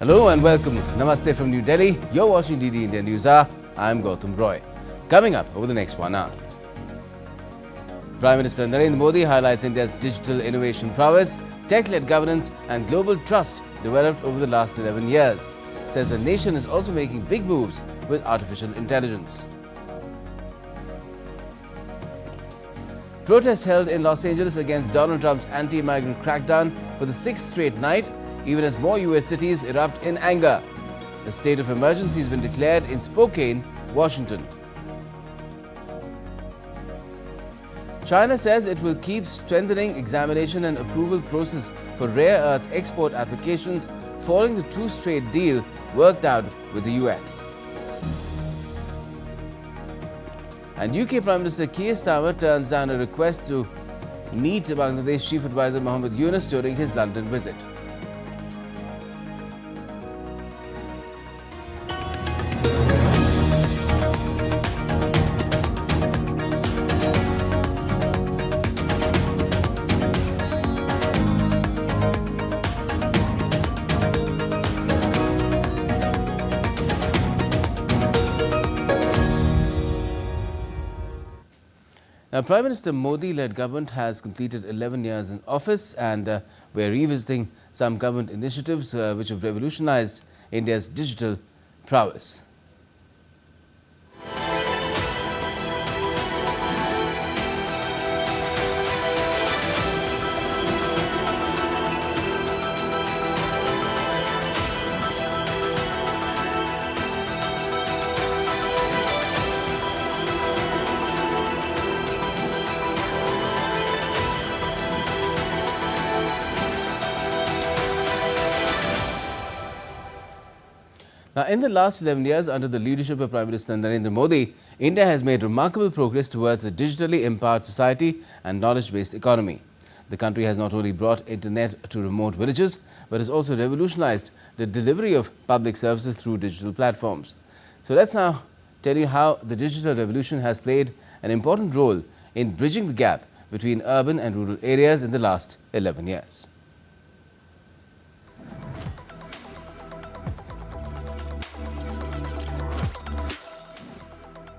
Hello and welcome. Namaste from New Delhi. You're watching DD India News Hour. I'm Gautam Roy. Coming up over the next 1 hour. Prime Minister Narendra Modi highlights India's digital innovation prowess, tech-led governance and global trust developed over the last 11 years. Says the nation is also making big moves with artificial intelligence. Protests held in Los Angeles against Donald Trump's anti-migrant crackdown for the 6th straight night, even as more US cities erupt in anger. A state of emergency has been declared in Spokane, Washington. China says it will keep strengthening examination and approval process for rare earth export applications following the truce trade deal worked out with the US. And UK Prime Minister Keir Starmer turns down a request to meet Bangladesh Chief Advisor Mohammed Yunus during his London visit. Now, Prime Minister Modi-led government has completed 11 years in office, and we're revisiting some government initiatives which have revolutionized India's digital prowess. Now, in the last 11 years, under the leadership of Prime Minister Narendra Modi, India has made remarkable progress towards a digitally empowered society and knowledge-based economy. The country has not only brought internet to remote villages, but has also revolutionized the delivery of public services through digital platforms. So let's now tell you how the digital revolution has played an important role in bridging the gap between urban and rural areas in the last 11 years.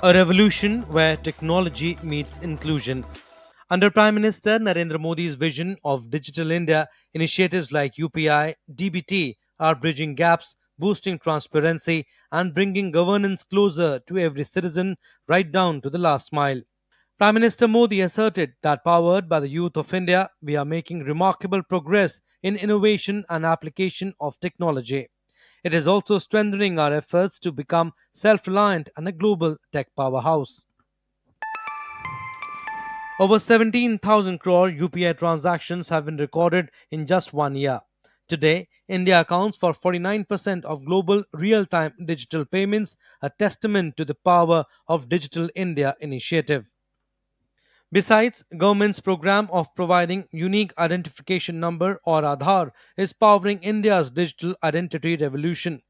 A revolution where technology meets inclusion. Under Prime Minister Narendra Modi's vision of Digital India, initiatives like UPI, DBT are bridging gaps, boosting transparency and bringing governance closer to every citizen right down to the last mile. Prime Minister Modi asserted that powered by the youth of India, we are making remarkable progress in innovation and application of technology. It is also strengthening our efforts to become self-reliant and a global tech powerhouse. Over 17,000 crore UPI transactions have been recorded in just 1 year. Today, India accounts for 49% of global real-time digital payments, a testament to the power of Digital India initiative. Besides, government's program of providing unique identification number or Aadhaar is powering India's digital identity revolution.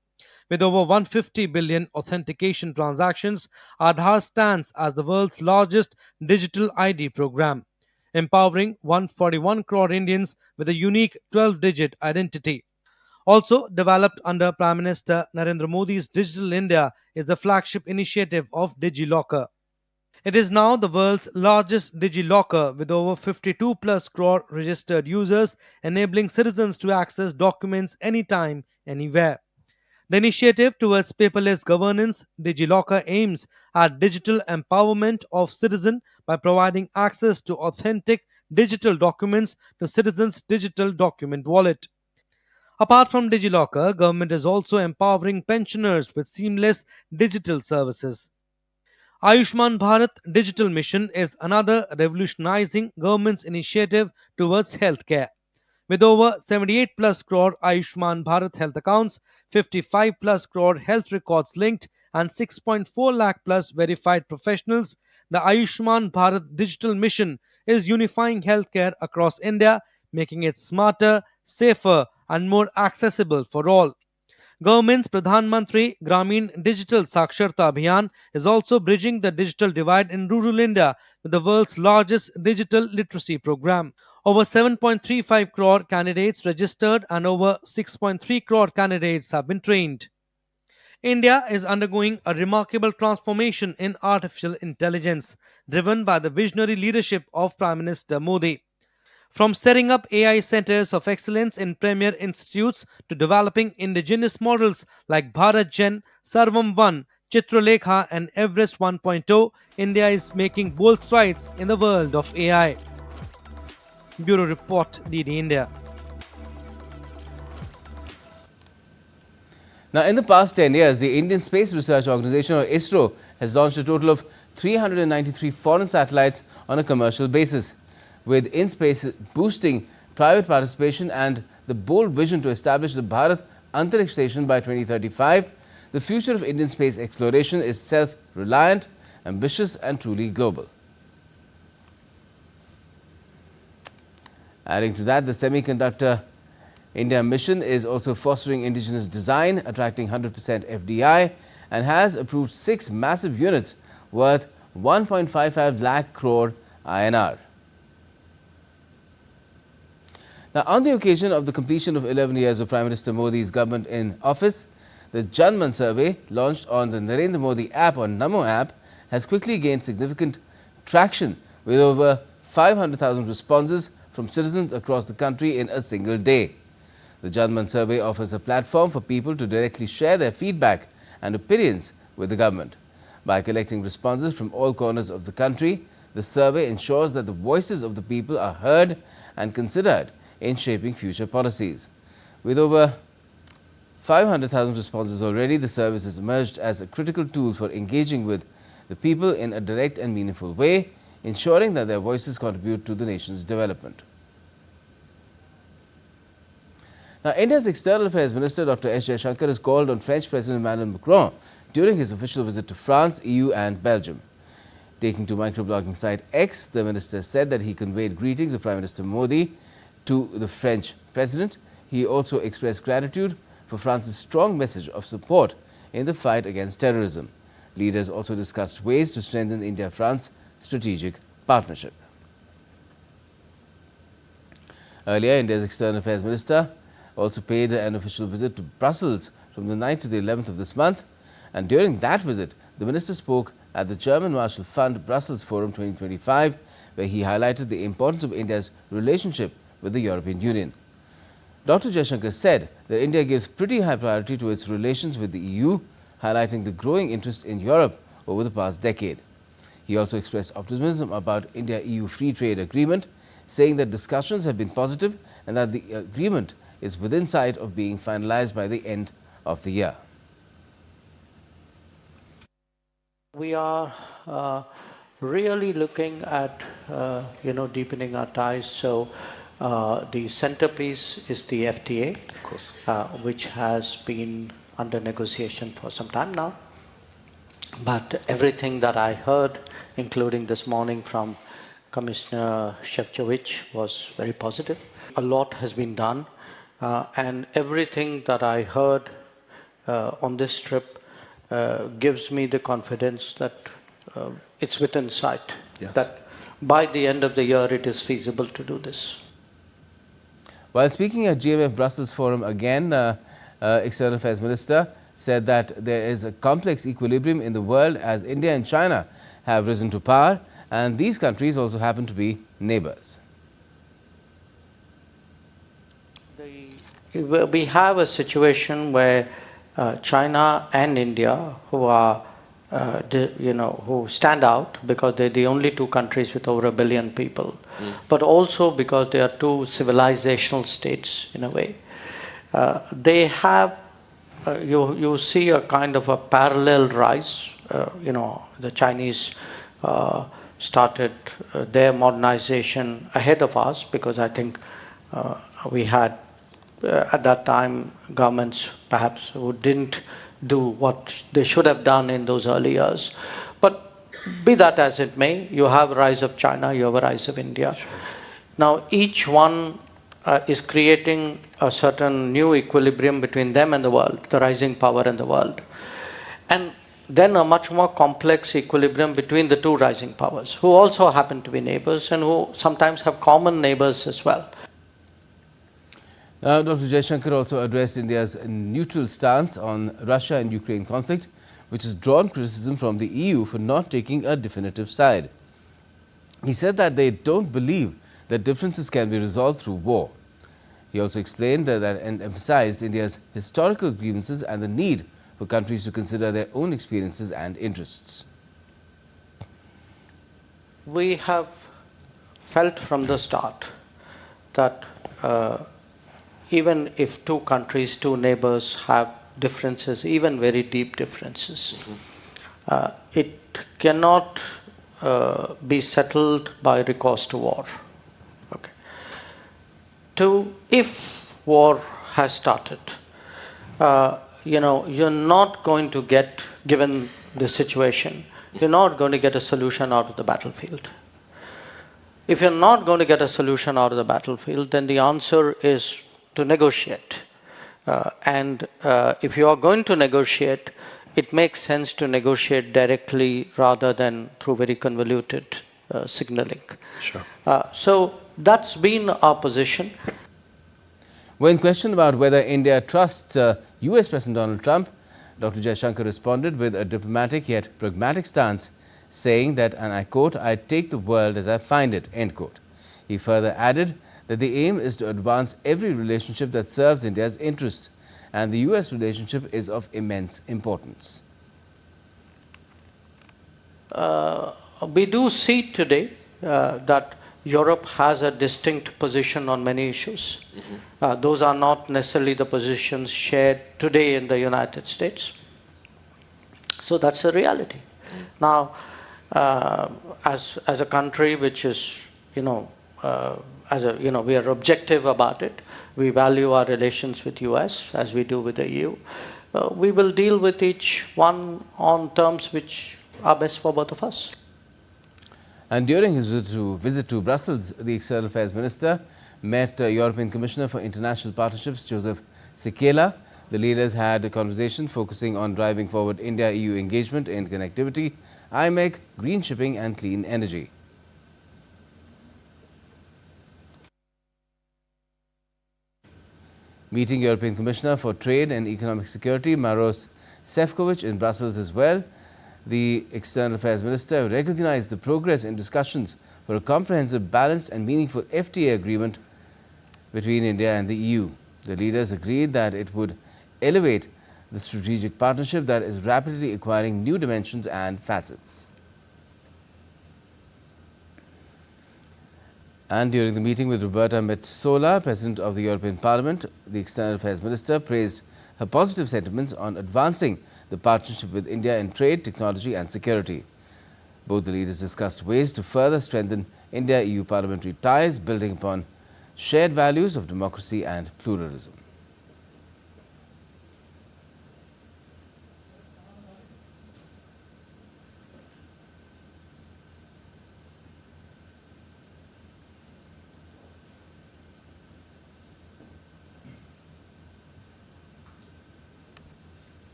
With over 150 billion authentication transactions, Aadhaar stands as the world's largest digital ID program, empowering 141 crore Indians with a unique 12-digit identity. Also developed under Prime Minister Narendra Modi's Digital India is the flagship initiative of DigiLocker. It is now the world's largest DigiLocker with over 52 plus crore registered users, enabling citizens to access documents anytime, anywhere. The initiative towards paperless governance, DigiLocker aims at digital empowerment of citizens by providing access to authentic digital documents to citizens' digital document wallet. Apart from DigiLocker, government is also empowering pensioners with seamless digital services. Ayushman Bharat Digital Mission is another revolutionizing government's initiative towards healthcare. With over 78 plus crore Ayushman Bharat health accounts, 55 plus crore health records linked, and 6.4 lakh plus verified professionals, the Ayushman Bharat Digital Mission is unifying healthcare across India, making it smarter, safer, and more accessible for all. Government's Pradhan Mantri Gramin Digital Saksharta Abhiyan is also bridging the digital divide in rural India with the world's largest digital literacy program. Over 7.35 crore candidates registered and over 6.3 crore candidates have been trained. India is undergoing a remarkable transformation in artificial intelligence, driven by the visionary leadership of Prime Minister Modi. From setting up AI centers of excellence in premier institutes to developing indigenous models like Bharat Gen, Sarvam 1, Chitralekha, and Everest 1.0, India is making bold strides in the world of AI. Bureau Report, DD India. Now, in the past 10 years, the Indian Space Research Organization, or ISRO, has launched a total of 393 foreign satellites on a commercial basis, with in-space boosting private participation and the bold vision to establish the Bharat Antariksh Station by 2035. The future of Indian space exploration is self-reliant, ambitious and truly global. Adding to that, the Semiconductor India mission is also fostering indigenous design, attracting 100% FDI, and has approved 6 massive units worth 1.55 lakh crore INR. Now, on the occasion of the completion of 11 years of Prime Minister Modi's government in office, the Janman survey launched on the Narendra Modi app or Namo app has quickly gained significant traction with over 500,000 responses from citizens across the country in a single day. The Janman survey offers a platform for people to directly share their feedback and opinions with the government. By collecting responses from all corners of the country, the survey ensures that the voices of the people are heard and considered in shaping future policies. With over 500,000 responses already, the service has emerged as a critical tool for engaging with the people in a direct and meaningful way, ensuring that their voices contribute to the nation's development. Now, India's External Affairs Minister Dr. S. Jaishankar has called on French President Emmanuel Macron during his official visit to France, EU and Belgium. Taking to microblogging site X, the minister said that he conveyed greetings of Prime Minister Modi to the French President. He also expressed gratitude for France's strong message of support in the fight against terrorism. Leaders also discussed ways to strengthen India-France strategic partnership. Earlier, India's External Affairs Minister also paid an official visit to Brussels from the 9th to the 11th of this month, and during that visit, the minister spoke at the German Marshall Fund Brussels Forum 2025, where he highlighted the importance of India's relationship with the European Union. Dr. Jaishankar said that India gives pretty high priority to its relations with the EU, highlighting the growing interest in Europe over the past decade. He also expressed optimism about India-EU Free Trade Agreement, saying that discussions have been positive and that the agreement is within sight of being finalized by the end of the year. We are really looking at, deepening our ties. So the centerpiece is the FTA, of course, which has been under negotiation for some time now. But everything that I heard, including this morning from Commissioner Shevchovich, was very positive. A lot has been done. And everything that I heard on this trip gives me the confidence that it's within sight, yes, that by the end of the year it is feasible to do this. While speaking at GMF Brussels Forum again, External Affairs Minister said that there is a complex equilibrium in the world as India and China have risen to power, and these countries also happen to be neighbors. We have a situation where China and India, who are, who stand out because they're the only two countries with over 1 billion people, but also because they are two civilizational states in a way. They have, you see a kind of a parallel rise. The Chinese started their modernization ahead of us because I think we had at that time governments perhaps who didn't do what they should have done in those early years. But be that as it may, you have a rise of China, you have a rise of India. Sure. Now each one is creating a certain new equilibrium between them and the world, the rising power in the world. And then a much more complex equilibrium between the two rising powers, who also happen to be neighbors and who sometimes have common neighbors as well. Dr. Jaishankar also addressed India's neutral stance on Russia and Ukraine conflict, which has drawn criticism from the EU for not taking a definitive side. He said that they don't believe that differences can be resolved through war. He also explained that and emphasized India's historical grievances and the need for countries to consider their own experiences and interests. We have felt from the start that even if two countries, two neighbors have differences, even very deep differences, it cannot be settled by recourse to war. Okay. If war has started, you're not going to get, given the situation, you're not going to get a solution out of the battlefield. If you're not going to get a solution out of the battlefield, then the answer is to negotiate. If you are going to negotiate, it makes sense to negotiate directly rather than through very convoluted signaling. Sure. So that's been our position. When questioned about whether India trusts US President Donald Trump, Dr. Jaishankar responded with a diplomatic yet pragmatic stance, saying that, and I quote, "I take the world as I find it," end quote. He further added that the aim is to advance every relationship that serves India's interests, and the US relationship is of immense importance. We do see today that Europe has a distinct position on many issues. Those are not necessarily the positions shared today in the United States. So that's a reality. Now, as a country which is, we are objective about it. We value our relations with US as we do with the EU. We will deal with each one on terms which are best for both of us. And during his visit to Brussels, the External Affairs Minister met European Commissioner for International Partnerships, Joseph Sikela. The leaders had a conversation focusing on driving forward India-EU engagement in connectivity, IMEC, green shipping and clean energy. Meeting European Commissioner for Trade and Economic Security, Maros Sefcovic, in Brussels as well, the External Affairs Minister recognized the progress in discussions for a comprehensive, balanced and meaningful FTA agreement between India and the EU. The leaders agreed that it would elevate the strategic partnership that is rapidly acquiring new dimensions and facets. And during the meeting with Roberta Metsola, President of the European Parliament, the External Affairs Minister praised her positive sentiments on advancing the partnership with India in trade, technology and security. Both the leaders discussed ways to further strengthen India-EU parliamentary ties, building upon shared values of democracy and pluralism.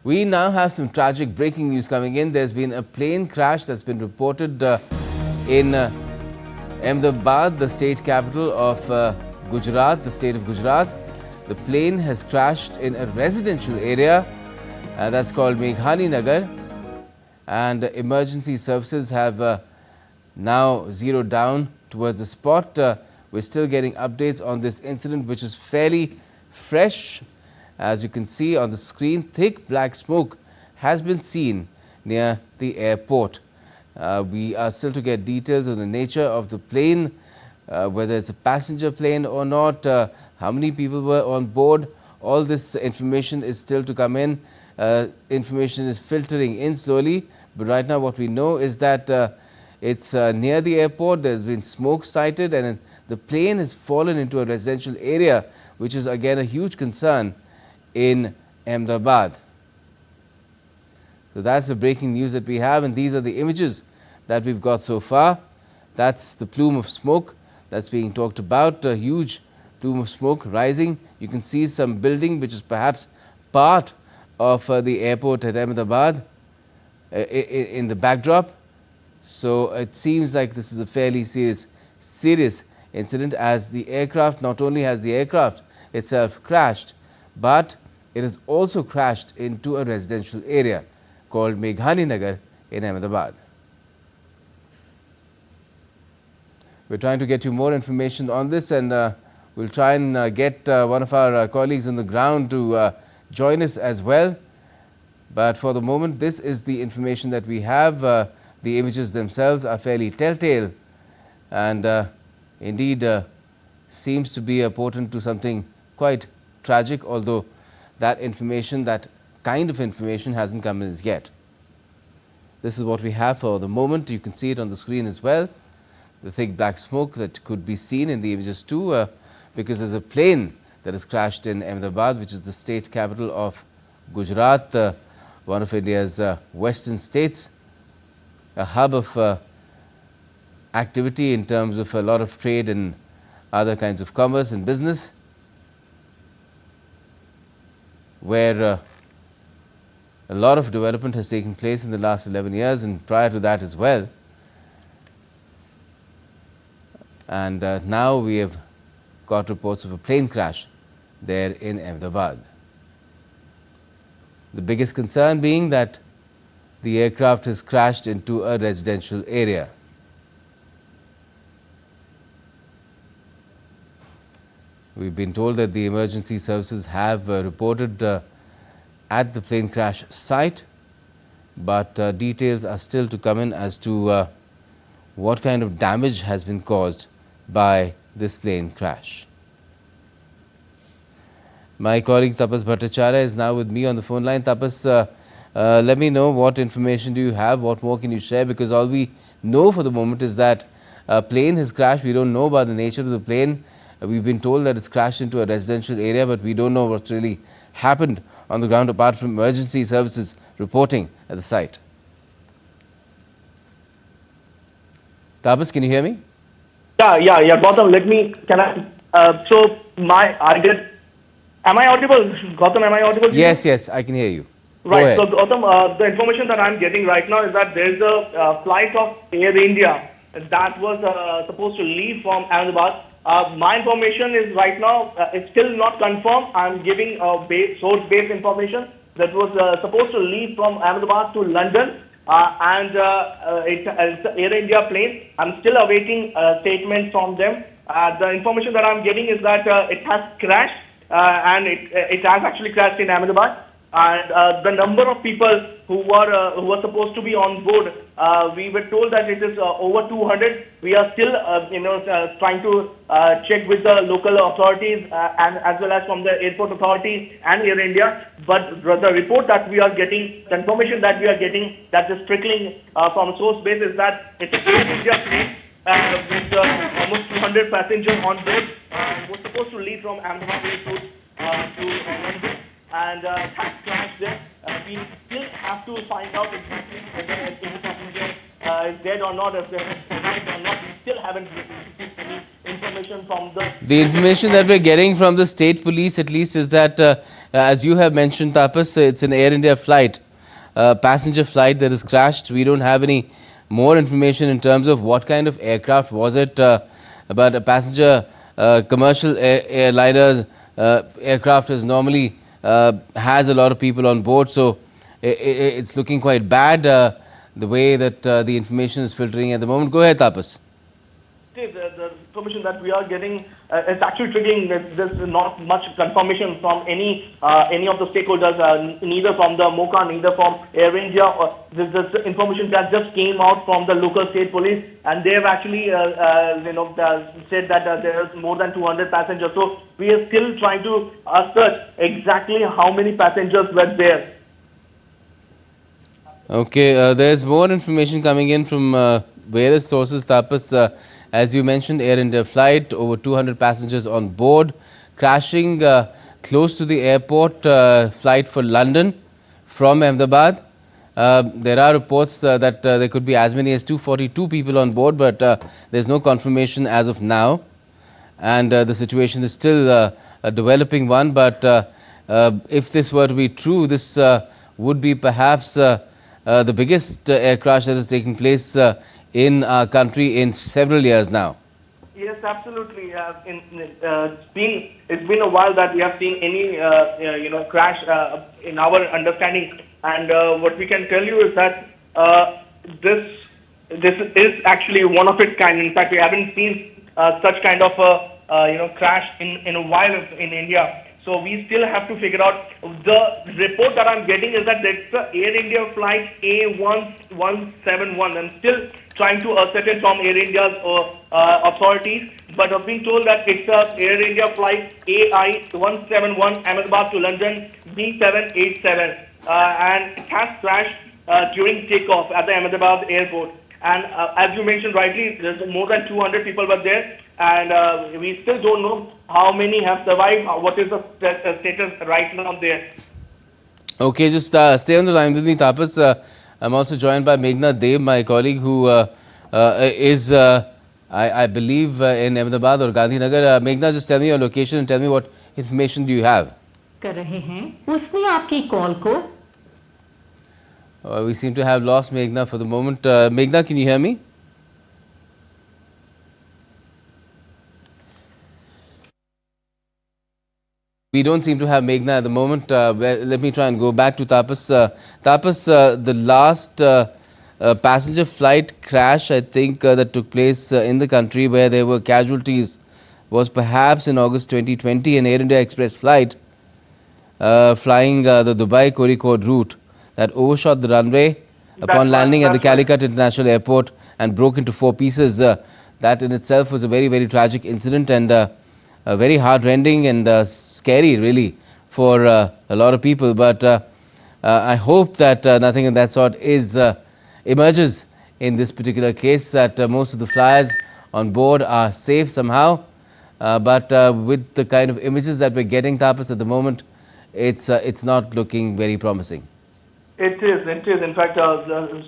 We now have some tragic breaking news coming in. There's been a plane crash that's been reported in Ahmedabad, the state capital of Gujarat, the state of Gujarat. The plane has crashed in a residential area that's called Meghani Nagar, and emergency services have now zeroed down towards the spot. We're still getting updates on this incident, which is fairly fresh. As you can see on the screen, thick black smoke has been seen near the airport. We are still to get details on the nature of the plane, whether it's a passenger plane or not, how many people were on board. All this information is still to come in. Information is filtering in slowly, but right now what we know is that it's near the airport. There's been smoke sighted and the plane has fallen into a residential area, which is again a huge concern in Ahmedabad. So that's the breaking news that we have, and these are the images that we've got so far. That's the plume of smoke that's being talked about, a huge plume of smoke rising. You can see some building which is perhaps part of the airport at Ahmedabad in the backdrop. So it seems like this is a fairly serious incident, as the aircraft, not only has the aircraft itself crashed, but it has also crashed into a residential area called Meghani Nagar in Ahmedabad. We're trying to get you more information on this, and we'll try and get one of our colleagues on the ground to join us as well. But for the moment, this is the information that we have. The images themselves are fairly telltale, and indeed seems to be a portent to something quite tragic, although that information, that kind of information, hasn't come in as yet. This is what we have for the moment. You can see it on the screen as well. The thick black smoke that could be seen in the images too, because there's a plane that has crashed in Ahmedabad, which is the state capital of Gujarat, one of India's western states, a hub of activity in terms of a lot of trade and other kinds of commerce and business, where a lot of development has taken place in the last 11 years and prior to that as well. And now we have got reports of a plane crash there in Ahmedabad. The biggest concern being that the aircraft has crashed into a residential area. We've been told that the emergency services have reported at the plane crash site, but details are still to come in as to what kind of damage has been caused by this plane crash. My colleague Tapas Bhattacharya is now with me on the phone line. Tapas, let me know, what information do you have, what more can you share, because all we know for the moment is that a plane has crashed. We don't know about the nature of the plane. We've been told that it's crashed into a residential area, but we don't know what's really happened on the ground apart from emergency services reporting at the site. Tapas, can you hear me? Yeah, Gautam, am I audible? Gautam, am I audible? Yes, I can hear you. Right, so Gautam, the information that I'm getting right now is that there's a flight of Air India that was supposed to leave from Ahmedabad. My information is right now, it's still not confirmed. I'm giving source-based information that was supposed to leave from Ahmedabad to London. It's an Air India plane. I'm still awaiting statements from them. The information that I'm getting is that it has crashed, and it has actually crashed in Ahmedabad. And the number of people who were supposed to be on board, we were told that it is over 200. We are still, trying to check with the local authorities and as well as from the airport authorities and Air India. But the report that we are getting, the information that we are getting, that is trickling from source base, is that it's an Air India plane with almost 200 passengers on board. Was supposed to leave from Ahmedabad Airport to London, and has crashed there. We still have to find out exactly whether any passenger is dead or not, if they have survived or not. We still haven't received any information from the information that we're getting from the state police, at least, is that as you have mentioned, Tapas, it's an Air India flight, passenger flight that has crashed. We don't have any more information in terms of what kind of aircraft was it, but a passenger commercial airliners aircraft is normally has a lot of people on board, so it's looking quite bad the way that the information is filtering at the moment. Go ahead, Tapas. The information that we are getting is actually triggering. There's not much confirmation from any of the stakeholders, neither from the MOCA, neither from Air India. This information that just came out from the local state police, and they have actually said that there is more than 200 passengers. So we are still trying to search exactly how many passengers were there. Okay, there's more information coming in from various sources, Tapas. As you mentioned, Air India flight, over 200 passengers on board, crashing close to the airport, flight for London from Ahmedabad. There are reports that there could be as many as 242 people on board, but there's no confirmation as of now. And the situation is still a developing one, but if this were to be true, this would be perhaps the biggest air crash that is taking place in our country in several years now. Yes, absolutely. It's been a while that we have seen any crash in our understanding, and what we can tell you is that this is actually one of its kind. In fact, we haven't seen such kind of a crash in a while in India. So we still have to figure out. The report that I'm getting is that it's the Air India flight A1171. I'm still trying to ascertain from Air India's authorities, but I've been told that it's a Air India flight AI171 Ahmedabad to London B787, and it has crashed during takeoff at the Ahmedabad airport. And as you mentioned rightly, there's more than 200 people were there, and we still don't know how many have survived. What is the status right now there? Okay, just stay on the line with me, Tapas. I'm also joined by Meghna Dev, my colleague, who is, I believe, in Ahmedabad or Gandhinagar. Meghna, just tell me your location and tell me what information do you have. कर रहे हैं उसने आपकी call को We seem to have lost Meghna for the moment. Meghna, can you hear me? We don't seem to have Meghna at the moment. Let me try and go back to Tapas. Tapas, the last passenger flight crash, I think, that took place in the country where there were casualties was perhaps in August 2020, an Air India Express flight flying the Dubai-Kozhikode route that overshot the runway upon landing at the Calicut International Airport and broke into 4 pieces. That in itself was a very, very tragic incident, and very heart-rending and scary, really, for a lot of people. But I hope that nothing of that sort emerges in this particular case, that most of the flyers on board are safe somehow. But with the kind of images that we're getting, Tapas, at the moment, it's not looking very promising. It is. In fact,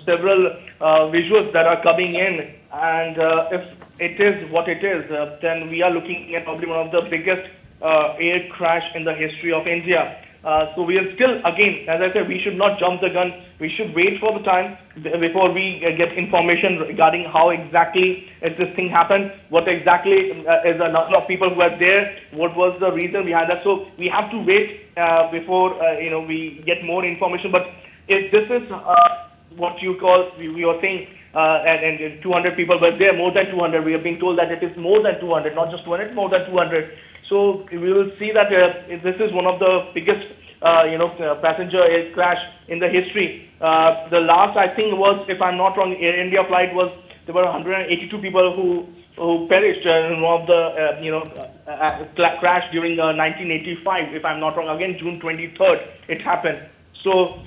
several visuals that are coming in, and if it is what it is, then we are looking at probably one of the biggest air crash in the history of India. So we are still, again, as I said, we should not jump the gun. We should wait for the time before we get information regarding how exactly this thing happened, what exactly is the number of people who were there, what was the reason behind that. So we have to wait before we get more information. But if this is what you call, we are saying, and 200 people were there, more than 200. We are being told that it is more than 200, not just 200, more than 200. So we will see that this is one of the biggest, passenger air crash in the history. The last, I think, was, if I'm not wrong, Air India flight was, there were 182 people who perished in one of the, crash during 1985, if I'm not wrong. Again, June 23rd, it happened. So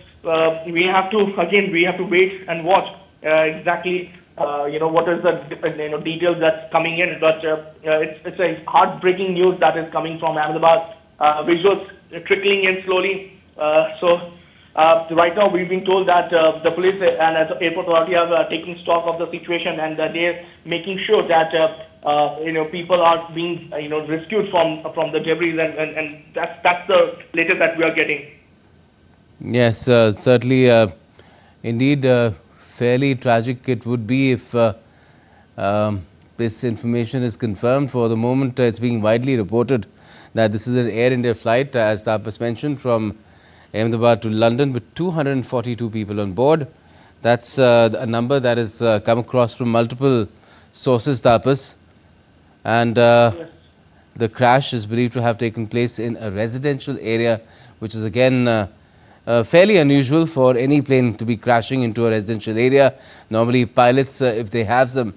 we have to wait and watch exactly what is the details that's coming in. But it's a heartbreaking news that is coming from Ahmedabad. Visuals trickling in slowly. So right now we've been told that the police and the airport authority are taking stock of the situation, and they're making sure that people are being rescued from the debris, and that's the latest that we are getting. Yes, certainly, indeed, fairly tragic it would be if this information is confirmed. For the moment, it's being widely reported that this is an Air India flight, as Tapas mentioned, from Ahmedabad to London with 242 people on board. That's a number that has come across from multiple sources, Tapas. And Yes. the crash is believed to have taken place in a residential area, which is again fairly unusual for any plane to be crashing into a residential area. Normally, pilots, if they have some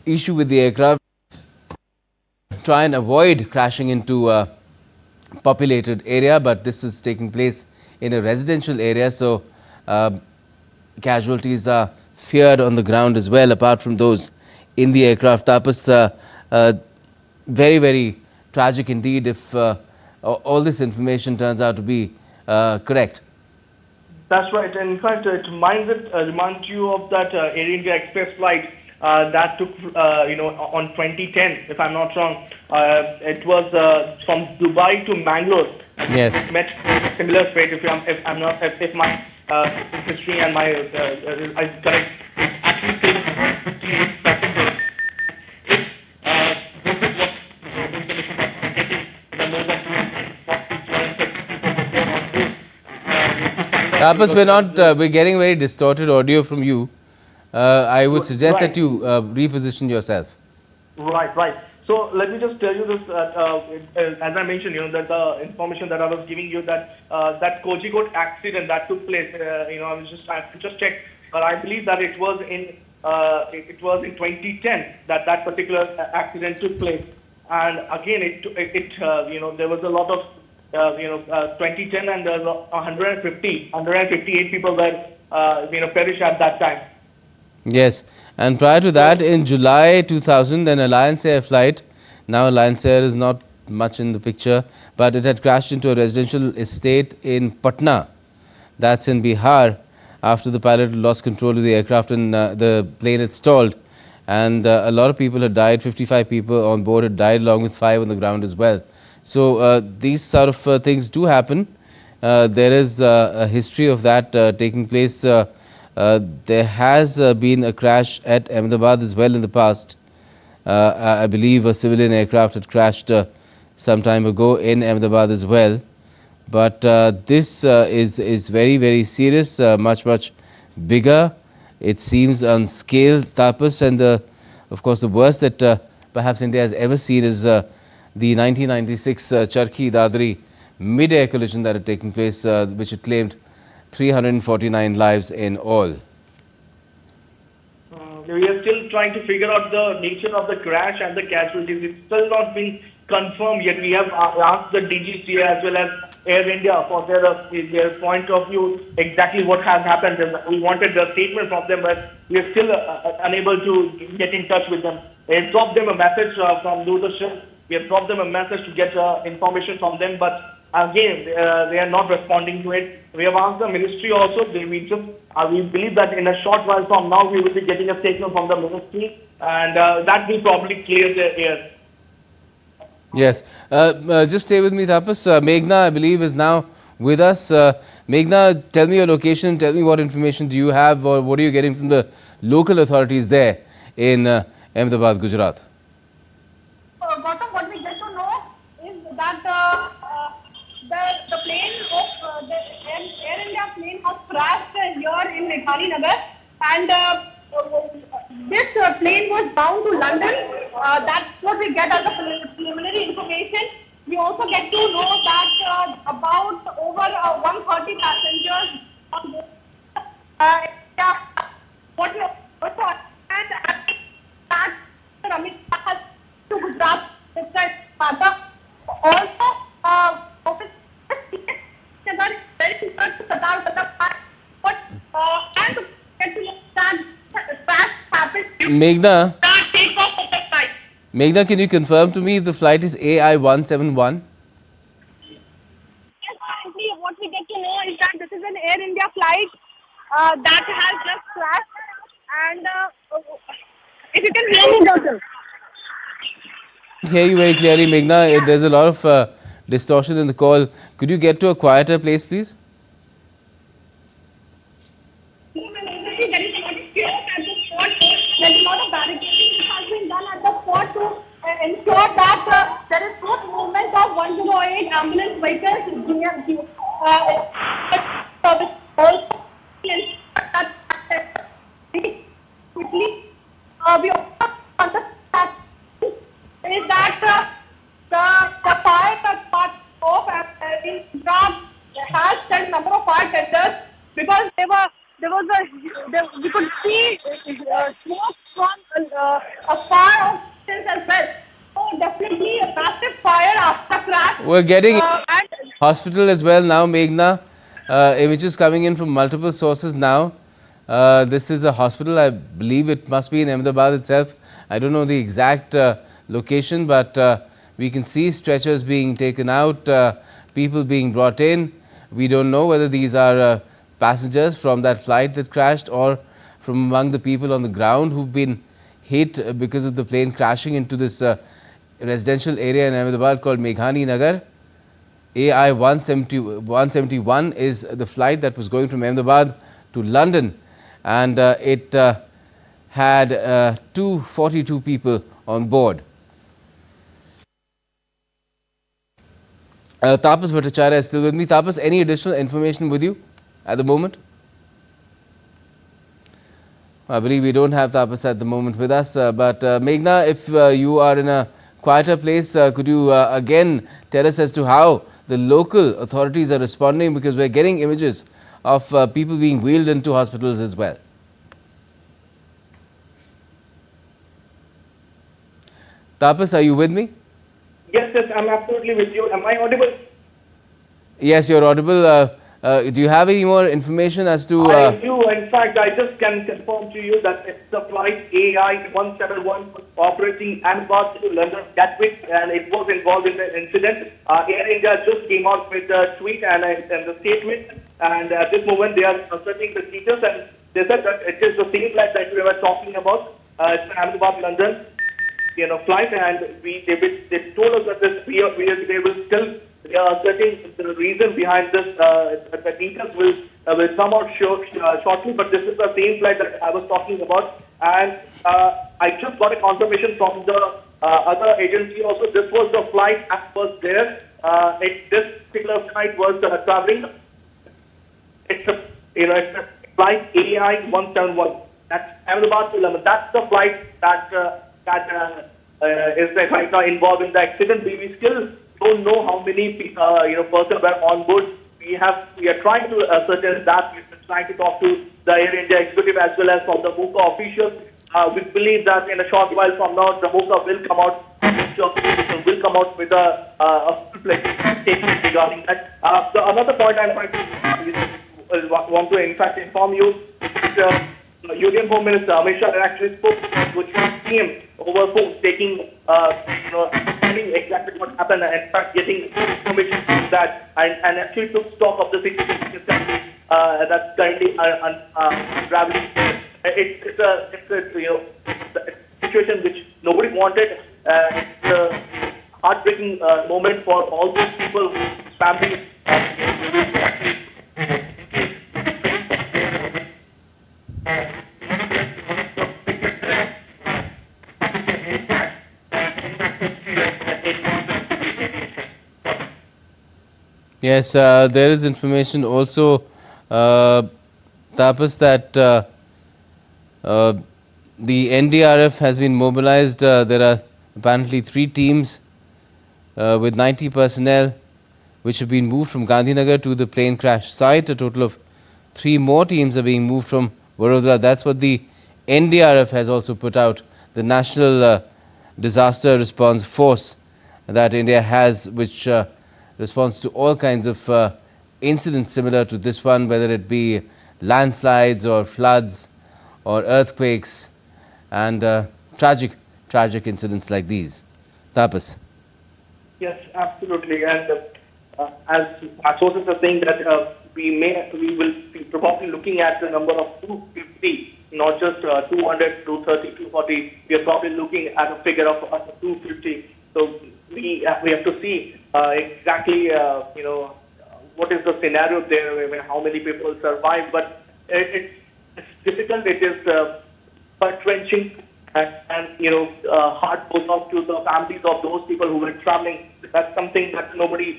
issue with the aircraft, try and avoid crashing into a populated area, but this is taking place in a residential area, so casualties are feared on the ground as well, apart from those in the aircraft. Tapas, very, very tragic indeed if all this information turns out to be correct. That's right. And in fact, it reminds you of that Air India Express flight that took, on 2010, if I'm not wrong. It was from Dubai to Mangalore. Yes. met a similar fate. If my history and my is correct, it actually says if this is what the more than 40 Tapas, we're getting very distorted audio from you. I would suggest that you reposition yourself. Right. So let me just tell you this. As I mentioned, that the information that I was giving you, that that Kozhikode accident that took place, I have to just check, but I believe that it was in 2010 that particular accident took place. And again, there was a lot of 2010, and there was 158 people were perished at that time. Yes, and prior to that, in July 2000, an Alliance Air flight, now Alliance Air is not much in the picture, but it had crashed into a residential estate in Patna, that's in Bihar, after the pilot lost control of the aircraft and the plane had stalled. And a lot of people had died, 55 people on board had died, along with 5 on the ground as well. So these sort of things do happen. There is a history of that taking place. There has been a crash at Ahmedabad as well in the past. I believe a civilian aircraft had crashed some time ago in Ahmedabad as well. But this is very, very serious, much bigger. It seems on scale, Tapas, and of course the worst that perhaps India has ever seen is the 1996 Charkhi Dadri mid-air collision that had taken place, which had claimed 349 lives in all. We are still trying to figure out the nature of the crash and the casualties. It's still not been confirmed yet. We have asked the DGCA as well as Air India for their point of view, exactly what has happened. We wanted a statement from them, but we are still unable to get in touch with them. We have dropped them a message from Doordarshan. We have dropped them a message to get information from them, but again, they are not responding to it. We have asked the ministry also. We believe that in a short while from now, we will be getting a statement from the ministry, and that will probably clear the air. Yes. Just stay with me, Tapas. Meghna, I believe, is now with us. Meghna, tell me your location. Tell me what information do you have, or what are you getting from the local authorities there in Ahmedabad, Gujarat? Gautam, what we get to know is that the plane of the Air India plane has crashed here in Meghani Nagar, and this plane was bound to London. That's what we get as a preliminary information. We also get to know that about over 130 passengers on board. What we also understand that Amit has to Gujarat. Also, very similar to Qatar, but and to get to know that crash happened. Meghna, Meghna, can you confirm to me if the flight is AI-171? Yes, currently what we get to know is that this is an Air India flight that has just crashed, and if you can hear me, Gautam. Hear you very clearly, Meghna. There's a lot of distortion in the call. Could you get to a quieter place, please? There is a lot of chaos at the spot. There is a lot of barricading that has been done at the spot to ensure that there is no movement of 108 ambulance vehicles. Quickly, we also understand is that the fire that part off in Gujarat has sent number of fire tenders because we could see smoke from a fire of distance as well. So definitely a massive fire after crash. We're getting and hospital as well now, Meghna. Images coming in from multiple sources now. This is a hospital. I believe it must be in Ahmedabad itself. I don't know the exact location, but we can see stretchers being taken out, people being brought in. We don't know whether these are passengers from that flight that crashed or from among the people on the ground who've been hit because of the plane crashing into this residential area in Ahmedabad called Meghani Nagar. AI 171 is the flight that was going from Ahmedabad to London, and it had 242 people on board. Tapas Bhattacharya is still with me. Tapas, any additional information with you at the moment? I believe we don't have Tapas at the moment with us, but Meghna, if you are in a quieter place, could you again tell us as to how the local authorities are responding, because we're getting images of people being wheeled into hospitals as well. Tapas, are you with me? Yes, yes, I'm absolutely with you. Am I audible? Yes, you're audible. Do you have any more information as to... I do. In fact, I just can confirm to you that it's the flight AI 171 operating Ahmedabad to London Gatwick, and it was involved in the incident. Air India just came out with a tweet and the statement, and at this moment they are asserting the details, and they said that it is the same flight that we were talking about. It's Ahmedabad London, flight, and they told us that they will still. They are asserting the reason behind this. The details will come out shortly, but this is the same flight that I was talking about. And I just got a confirmation from the other agency also. This was the flight that was there. This particular flight was traveling. It's a flight AI 171. That's Ahmedabad to London. That's the flight that is right now involved in the accident. We still don't know how many persons were on board. We are trying to ascertain that. We're trying to talk to the Air India executive as well as from the MOCA officials. We believe that in a short while from now, the MOCA will come out. Will come out with a full-fledged statement regarding that. Another point I'm going to want to in fact inform you is Union Home Minister Amit Shah actually spoke with him over phone, taking telling exactly what happened, and in fact getting information from that, and actually took stock of the situation that's currently unraveling. It's a situation which nobody wanted. It's a heartbreaking moment for all those people, families. Yes, there is information also, Tapas, that the NDRF has been mobilized. There are apparently 3 teams with 90 personnel which have been moved from Gandhinagar to the plane crash site. A total of 3 more teams are being moved from Vadodara. That's what the NDRF has also put out, the National Disaster Response Force that India has, which responds to all kinds of incidents similar to this one, whether it be landslides or floods or earthquakes and tragic incidents like these. Tapas. Yes, absolutely. And as our sources are saying that we will be probably looking at the number of 250, not just 200, 230, 240. We are probably looking at a figure of 250. So we have to see exactly what is the scenario there, how many people survive. But it's difficult. It is heart-wrenching and heart goes out to the families of those people who were traveling. That's something that nobody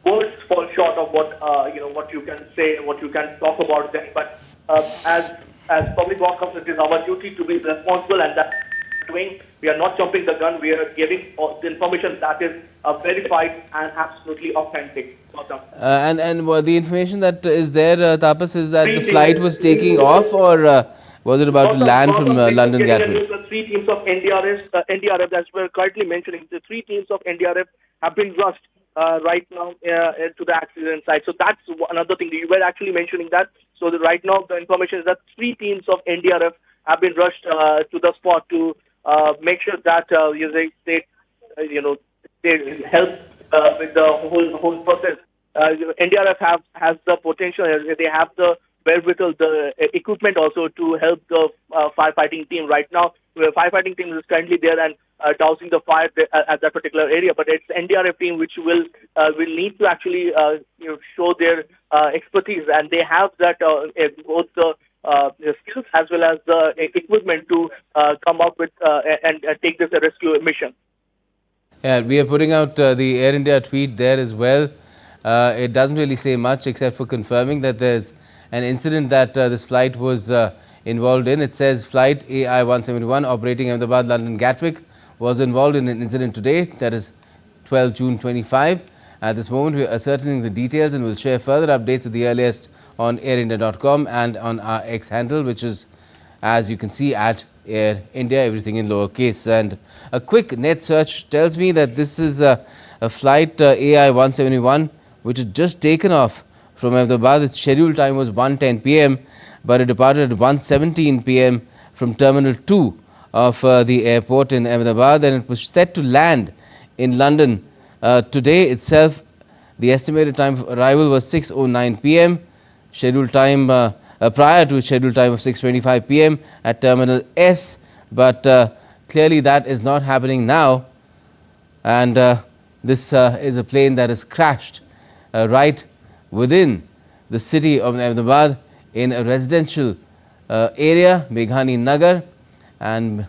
words fall short of what you can say, what you can talk about them. But as public broadcasters, it is our duty to be responsible, and that's doing. We are not jumping the gun. We are giving the information that is verified and absolutely authentic. And the information that is there, Tapas, is that the flight was taking off, or was it about to land from London Gatwick? The 3 teams of NDRF that we're currently mentioning, the 3 teams of NDRF have been rushed right now to the accident site. So that's another thing. You were actually mentioning that. So right now the information is that 3 teams of NDRF have been rushed to the spot to make sure that they help with the whole process. NDRF has the potential. They have the wherewithal, the equipment also to help the firefighting team. Right now, firefighting team is currently there and dousing the fire at that particular area. But it's NDRF team which will need to actually show their expertise, and they have that both the skills as well as the equipment to come up with and take this rescue mission. Yeah, we are putting out the Air India tweet there as well. It doesn't really say much except for confirming that there's an incident that this flight was involved in. It says flight AI 171 operating Ahmedabad, London, Gatwick was involved in an incident today, that is 12 June 25. At this moment, we are ascertaining the details and will share further updates at the earliest on airindia.com and on our X handle, which is, as you can see, at Air India, everything in lowercase. And a quick net search tells me that this is a flight AI 171 which had just taken off from Ahmedabad. Its scheduled time was 1:10 p.m. but it departed at 1:17 p.m. from Terminal 2 of the airport in Ahmedabad, and it was set to land in London today itself. The estimated time of arrival was 6:09 p.m. Scheduled time prior to its scheduled time of 6:25 p.m. at Terminal S, but clearly that is not happening now, and this is a plane that has crashed right within the city of Ahmedabad in a residential area, Meghani Nagar, and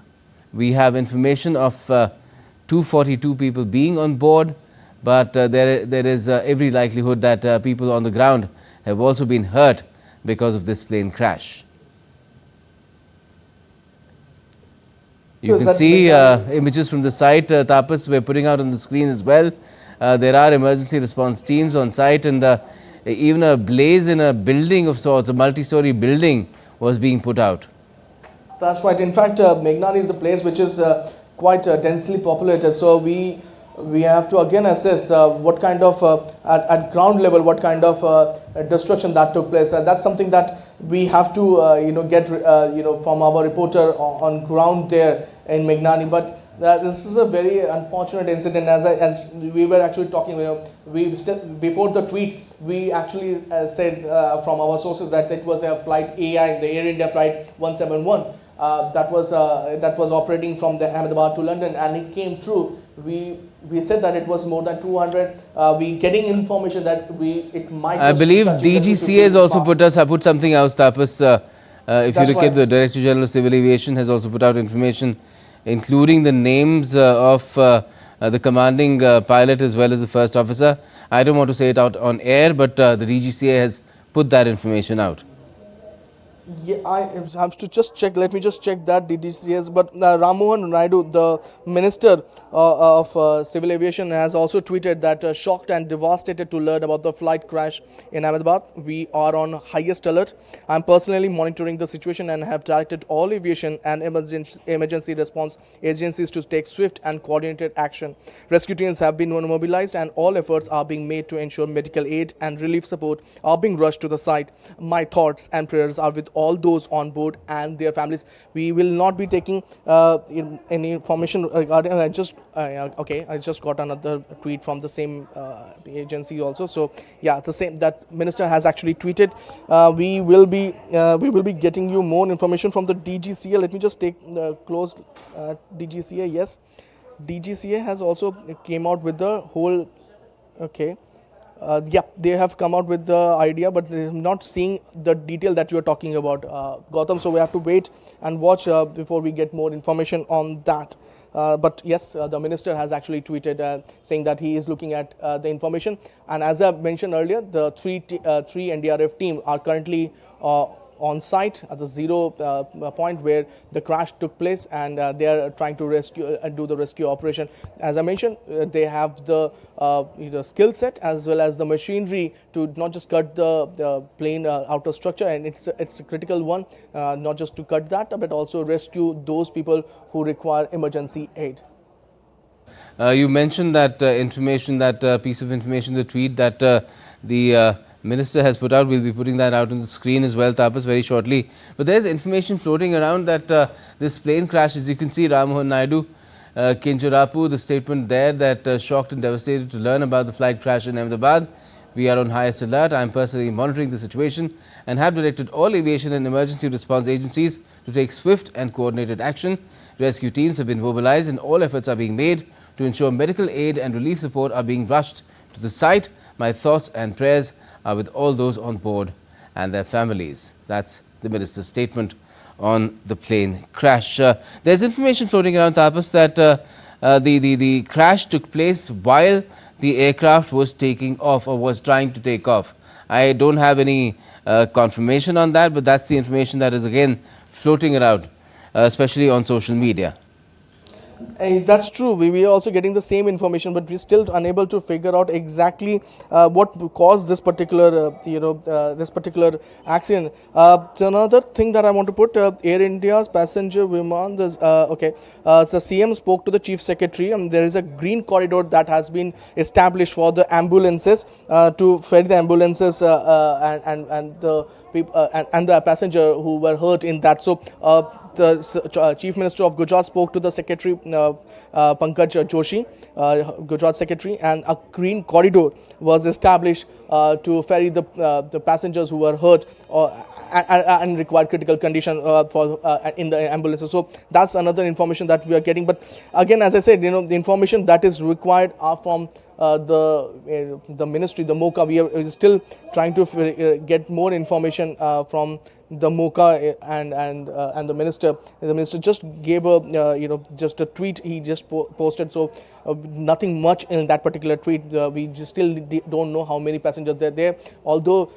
we have information of 242 people being on board, but there is every likelihood that people on the ground have also been hurt because of this plane crash. You can see images from the site, Tapas, we're putting out on the screen as well. There are emergency response teams on site, and even a blaze in a building of sorts, a multi-story building, was being put out. That's right. In fact, Meghani is a place which is quite densely populated. So we have to again assess what kind of at ground level what kind of destruction that took place. That's something that we have to get from our reporter on ground there in Meghani. But this is a very unfortunate incident. As we were actually talking, before the tweet, we actually said from our sources that it was a flight AI, the Air India flight 171. That was operating from the Ahmedabad to London, and it came true. We said that it was more than 200. We getting information that it might. I believe DGCA has also put something else, Tapas. If you look at the Director General of Civil Aviation has also put out information, including the names of the commanding pilot as well as the first officer. I don't want to say it out on air, but the DGCA has put that information out. Yeah, I have to just check. Let me just check that DGCS. But Ram Mohan Naidu, the Minister of Civil Aviation, has also tweeted that shocked and devastated to learn about the flight crash in Ahmedabad. We are on highest alert. I am personally monitoring the situation and have directed all aviation and emergency response agencies to take swift and coordinated action. Rescue teams have been mobilized and all efforts are being made to ensure medical aid and relief support are being rushed to the site. My thoughts and prayers are with all those on board and their families. We will not be taking any information regarding. I just got another tweet from the same agency also. So yeah, the same that minister has actually tweeted. We will be getting you more information from the DGCA. Let me just take the close DGCA. Yes, DGCA has also came out with the whole. Okay. Yeah, they have come out with the idea, but they're not seeing the detail that you are talking about, Gautam. So we have to wait and watch before we get more information on that. But yes, the minister has actually tweeted saying that he is looking at the information. And as I mentioned earlier, the three NDRF team are currently on site at the zero point where the crash took place, and they are trying to rescue and do the rescue operation. As I mentioned, they have the skill set as well as the machinery to not just cut the plane outer structure, and it's a critical one, not just to cut that, but also rescue those people who require emergency aid. You mentioned that information, that piece of information, the tweet that the Minister has put out. We'll be putting that out on the screen as well, Tapas, very shortly. But there's information floating around that this plane crash, as you can see, Ram Mohan Naidu, Kincharapu, the statement there that shocked and devastated to learn about the flight crash in Ahmedabad. We are on highest alert. I am personally monitoring the situation and have directed all aviation and emergency response agencies to take swift and coordinated action. Rescue teams have been mobilized and all efforts are being made to ensure medical aid and relief support are being rushed to the site. My thoughts and prayers are with all those on board and their families. That's the minister's statement on the plane crash. There's information floating around, Tapas, that the crash took place while the aircraft was taking off or was trying to take off. I don't have any confirmation on that, but that's the information that is again floating around, especially on social media. That's true. We are also getting the same information, but we're still unable to figure out exactly what caused this particular, this particular accident. Another thing that I want to put, Air India's passenger Viman. The CM spoke to the Chief Secretary, and there is a green corridor that has been established for the ambulances to ferry the ambulances and the people and the passenger who were hurt in that. So. The Chief Minister of Gujarat spoke to the Secretary Pankaj Joshi, Gujarat Secretary, and a green corridor was established to ferry the passengers who were hurt and required critical condition in the ambulances. So that's another information that we are getting. But again, as I said, the information that is required are from the ministry, the MOCA. We are still trying to get more information from the MOCA and the minister. The minister just gave a just a tweet he just posted. So nothing much in that particular tweet. We just still don't know how many passengers are there. Although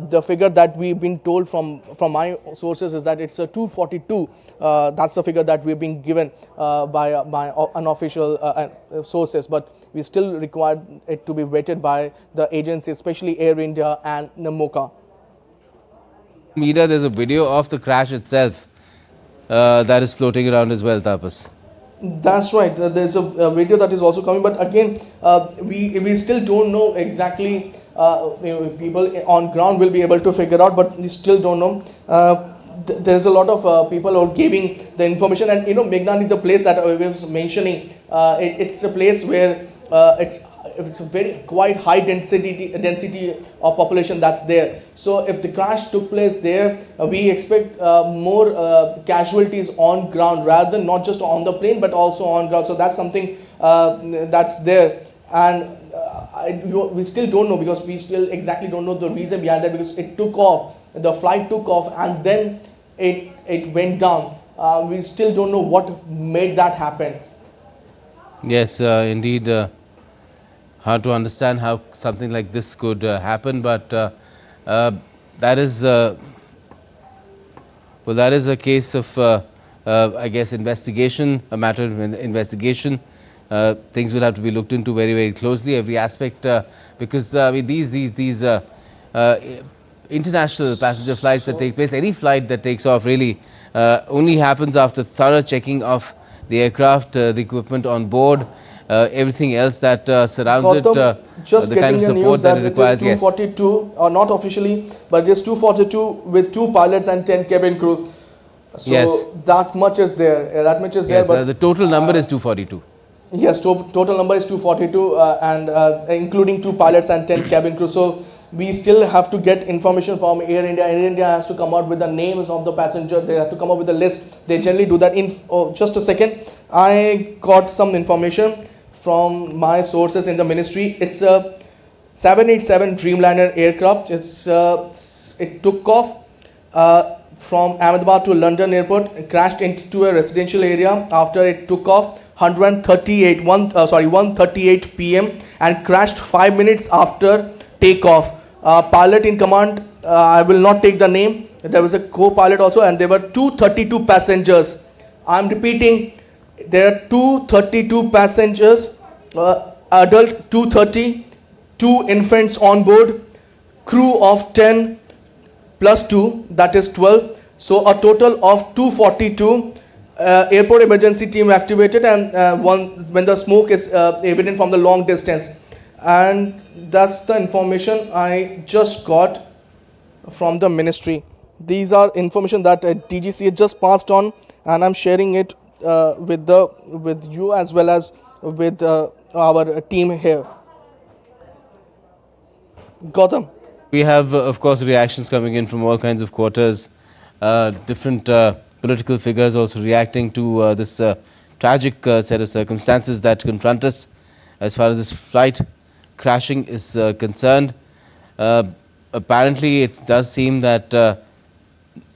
the figure that we've been told from my sources is that it's a 242. That's the figure that we've been given by unofficial sources. But we still require it to be vetted by the agency, especially Air India and the MOCA. Media, there's a video of the crash itself that is floating around as well, Tapas. That's right. There's a video that is also coming, but again, we still don't know exactly. People on ground will be able to figure out, but we still don't know. There's a lot of people who are giving the information, and Meghnani, the place that I was mentioning, it's a place where it's a very quite high density of population that's there. So if the crash took place there, we expect more casualties on ground rather than not just on the plane but also on ground. So that's something that's there, and we still don't know, because we still exactly don't know the reason behind that, because it took off, the flight took off, and then it went down. We still don't know what made that happen. Yes, indeed. Hard to understand how something like this could happen, but that is that is a case of I guess investigation, a matter of investigation. Things will have to be looked into very, very closely, every aspect, because I mean these international passenger flights that take place, any flight that takes off really only happens after thorough checking of the aircraft, the equipment on board, everything else that surrounds it, just the kind of support that it requires. It is 242, or not officially, but it is 242 with 2 pilots and 10 cabin crew. So yes, that much is there. That much is yes, there. But the total number is 242. Yes, total number is 242, and including 2 pilots and 10 cabin crew. So we still have to get information from Air India. Air India has to come out with the names of the passenger. They have to come up with a list. They generally do that in just a second. I got some information from my sources in the ministry. It's a 787 Dreamliner aircraft. It took off from Ahmedabad to London airport. It crashed into a residential area after it took off 1:38 p.m. and crashed 5 minutes after takeoff. Pilot in command, I will not take the name. There was a co-pilot also, and there were 232 passengers. I'm repeating, there are 232 passengers, adult 230, 2 infants on board, crew of 10 plus 2, that is 12. So a total of 242. Airport emergency team activated, and when the smoke is evident from the long distance. And that's the information I just got from the ministry. These are information that DGC just passed on, and I'm sharing it with you as well as with our team here. Gautam. We have, of course, reactions coming in from all kinds of quarters, different political figures also reacting to this tragic set of circumstances that confront us as far as this flight crashing is concerned. Apparently, it does seem that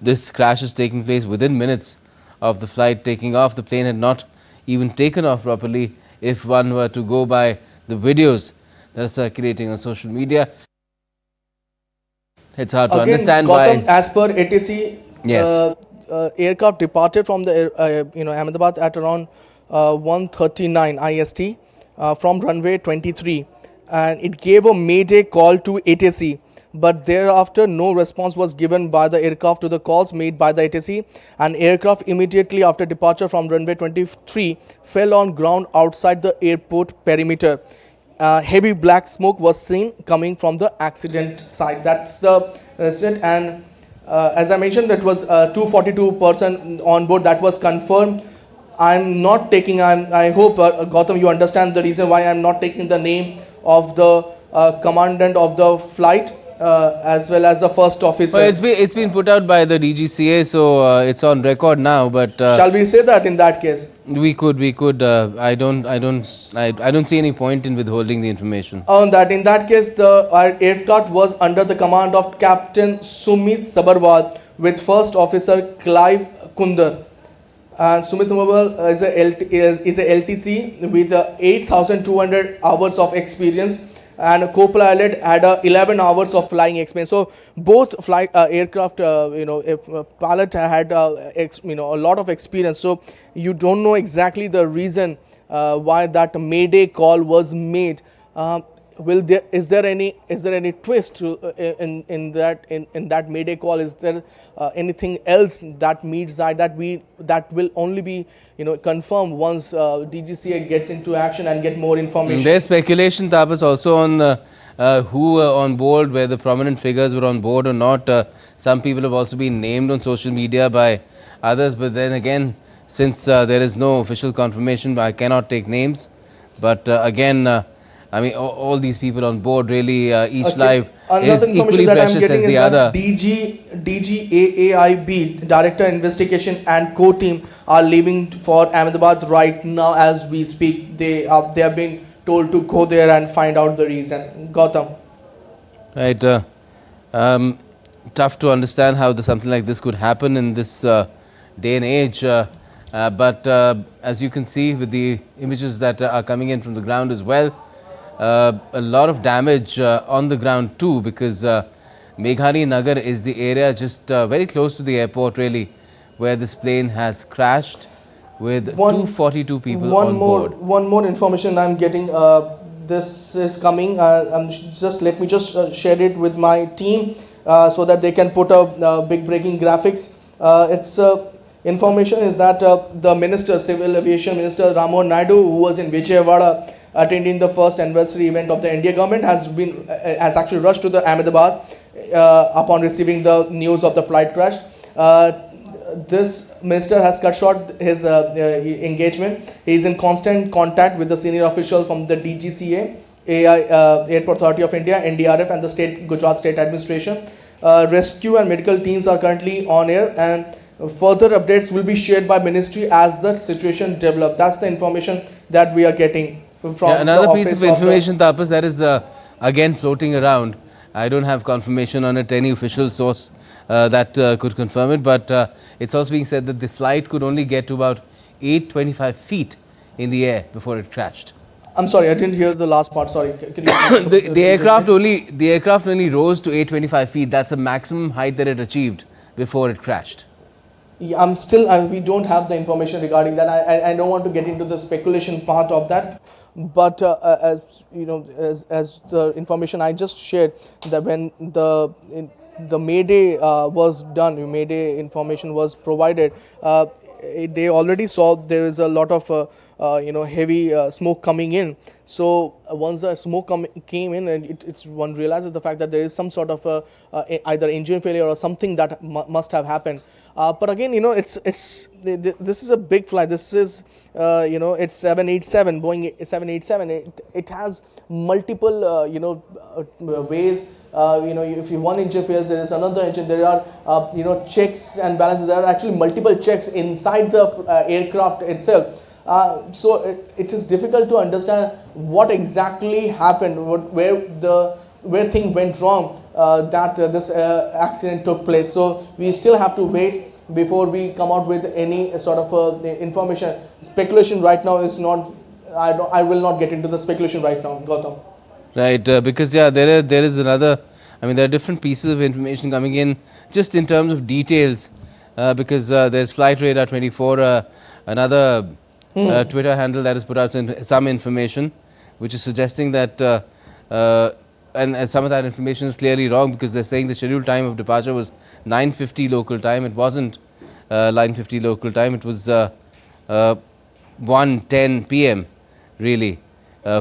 this crash is taking place within minutes of the flight taking off. The plane had not even taken off properly if one were to go by the videos that are circulating on social media. It's hard to understand Gautam, why. as per ATC, Yes. aircraft departed from the Ahmedabad at around 1:39 IST from runway 23, and it gave a mayday call to ATC. But thereafter, no response was given by the aircraft to the calls made by the ATC, and aircraft immediately after departure from runway 23 fell on ground outside the airport perimeter. Heavy black smoke was seen coming from the accident site. That's the incident, and as I mentioned, that was 242 person on board. That was confirmed. I'm not taking. I hope Gautam, you understand the reason why I'm not taking the name of the commandant of the flight as well as the first officer. Well, it's been put out by the DGCA, so it's on record now. But shall we say that in that case? We could. I don't see any point in withholding the information. On that, in that case, our aircraft was under the command of Captain Sumit Sabharwal with First Officer Clive Kundar. And Sumit Sabharwal is a LTC with 8,200 hours of experience, and a co-pilot had 11 hours of flying experience. So both aircraft, pilot had a lot of experience. So you don't know exactly the reason why that mayday call was made. Is there any twist in that mayday call? Is there anything else that meets that will only be confirmed once DGCA gets into action and get more information? There's speculation, Tapas, also on who were on board, whether prominent figures were on board or not. Some people have also been named on social media by others, but then again, since there is no official confirmation, I cannot take names. But again, I mean, all these people on board, really, each life is equally precious as the other. DGAAIB, Director Investigation and Co-team are leaving for Ahmedabad right now as we speak. They have been told to go there and find out the reason. Gautam. Right. Tough to understand how something like this could happen in this day and age. But as you can see with the images that are coming in from the ground as well, a lot of damage on the ground too, because Meghani Nagar is the area just very close to the airport, really, where this plane has crashed with 242 people on board. One more information I'm getting. This is coming. Let me share it with my team so that they can put a big breaking graphics. Information is that the Minister, Civil Aviation Minister Rammohan Naidu, who was in Vijayawada attending the first anniversary event of the India government, has actually rushed to the Ahmedabad upon receiving the news of the flight crash. This minister has cut short his engagement. He is in constant contact with the senior officials from the DGCA, Airport Authority of India, NDRF, and the Gujarat State Administration. Rescue and medical teams are currently on air, and further updates will be shared by ministry as the situation develops. That's the information that we are getting from another piece of information, Tapas, that is again floating around. I don't have confirmation on it, any official source that could confirm it, but it's also being said that the flight could only get to about 825 feet in the air before it crashed. I'm sorry, I didn't hear the last part. Sorry. The aircraft only rose to 825 feet. That's the maximum height that it achieved before it crashed. Yeah, we don't have the information regarding that. I don't want to get into the speculation part of that. But as the information I just shared, that when the Mayday was done, Mayday information was provided, they already saw there is a lot of heavy smoke coming in. So once the smoke came in, and one realizes the fact that there is some sort of either engine failure or something that must have happened. But again, this is a big flight. This is it's 787, Boeing 787. It has multiple ways. If one engine fails, there is another engine. There are checks and balances. There are actually multiple checks inside the aircraft itself. So it is difficult to understand what exactly happened, where things went wrong, that this accident took place. So we still have to wait before we come out with any sort of information. Speculation right now is not. I will not get into the speculation right now, Gautam. Right, because there is another. I mean, there are different pieces of information coming in, just in terms of details, because there's Flight Radar 24, another Twitter handle that has put out some information, which is suggesting that, and some of that information is clearly wrong, because they're saying the scheduled time of departure was 9:50 local time. It wasn't 9:50 local time. It was 1:10 p.m. really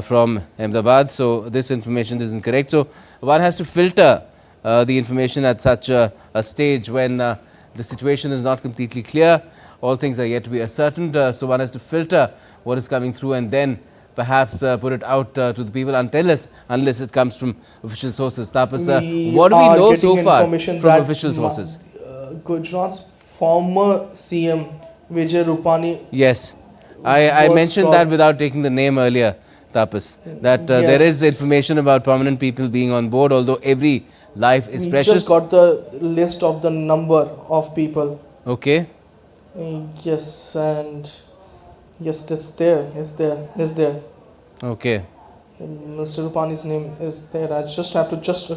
from Ahmedabad. So this information isn't correct. So one has to filter the information at such a stage when the situation is not completely clear. All things are yet to be ascertained. So one has to filter what is coming through and then perhaps put it out to the people unless it comes from official sources. Tapas, what do we know so far from official sources? Gujarat's former CM Vijay Rupani. Yes, I mentioned that without taking the name earlier, Tapas, that there is information about prominent people being on board, although every life is precious. We just got the list of the number of people. Okay. Yes, and yes, that's there. It's there. Okay. Mr. Rupani's name is there. I just have to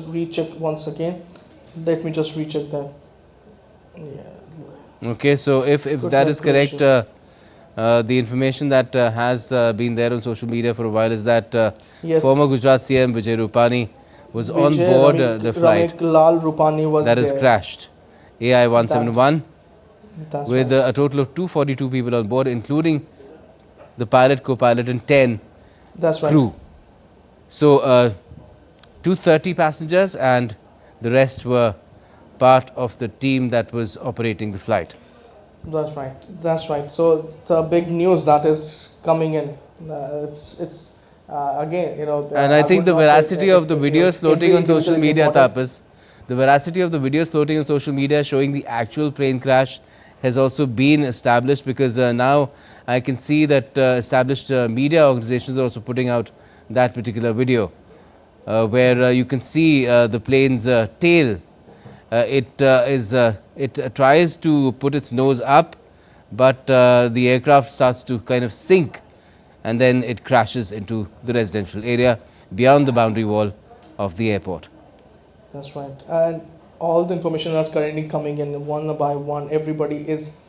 recheck once again. Let me just recheck that. Yeah. Okay, so if that is correct, the information that has been there on social media for a while is that former Gujarat CM Vijay Rupani was on board the flight Lal Rupani was that is crashed, AI 171, with a total of 242 people on board, including the pilot, co-pilot and 10 crew. So 230 passengers and the rest were part of the team that was operating the flight. That's right. So the big news that is coming in, it's again, and I think the veracity of the videos floating on social media, Tapas, the veracity of the videos floating on social media showing the actual plane crash has also been established, because now I can see that established media organizations are also putting out that particular video where you can see the plane's tail. It tries to put its nose up, but the aircraft starts to kind of sink, and then it crashes into the residential area beyond the boundary wall of the airport. That's right. And all the information is currently coming in one by one. Everybody is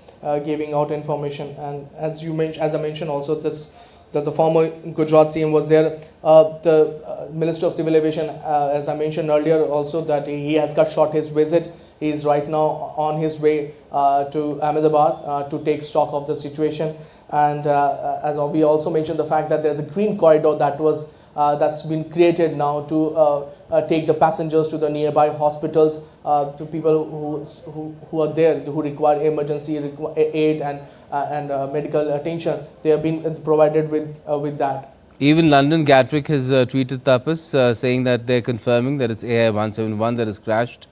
giving out information, and as I mentioned also, that the former Gujarat CM was there. The Minister of Civil Aviation, as I mentioned earlier, also that he has cut short his visit. He is right now on his way to Ahmedabad to take stock of the situation. And as we also mentioned, the fact that there is a green corridor that's been created now to take the passengers to the nearby hospitals, to people who are there, who require emergency aid and medical attention. They have been provided with that. Even London Gatwick has tweeted, Tapas, saying that they're confirming that it's AI 171 that has crashed.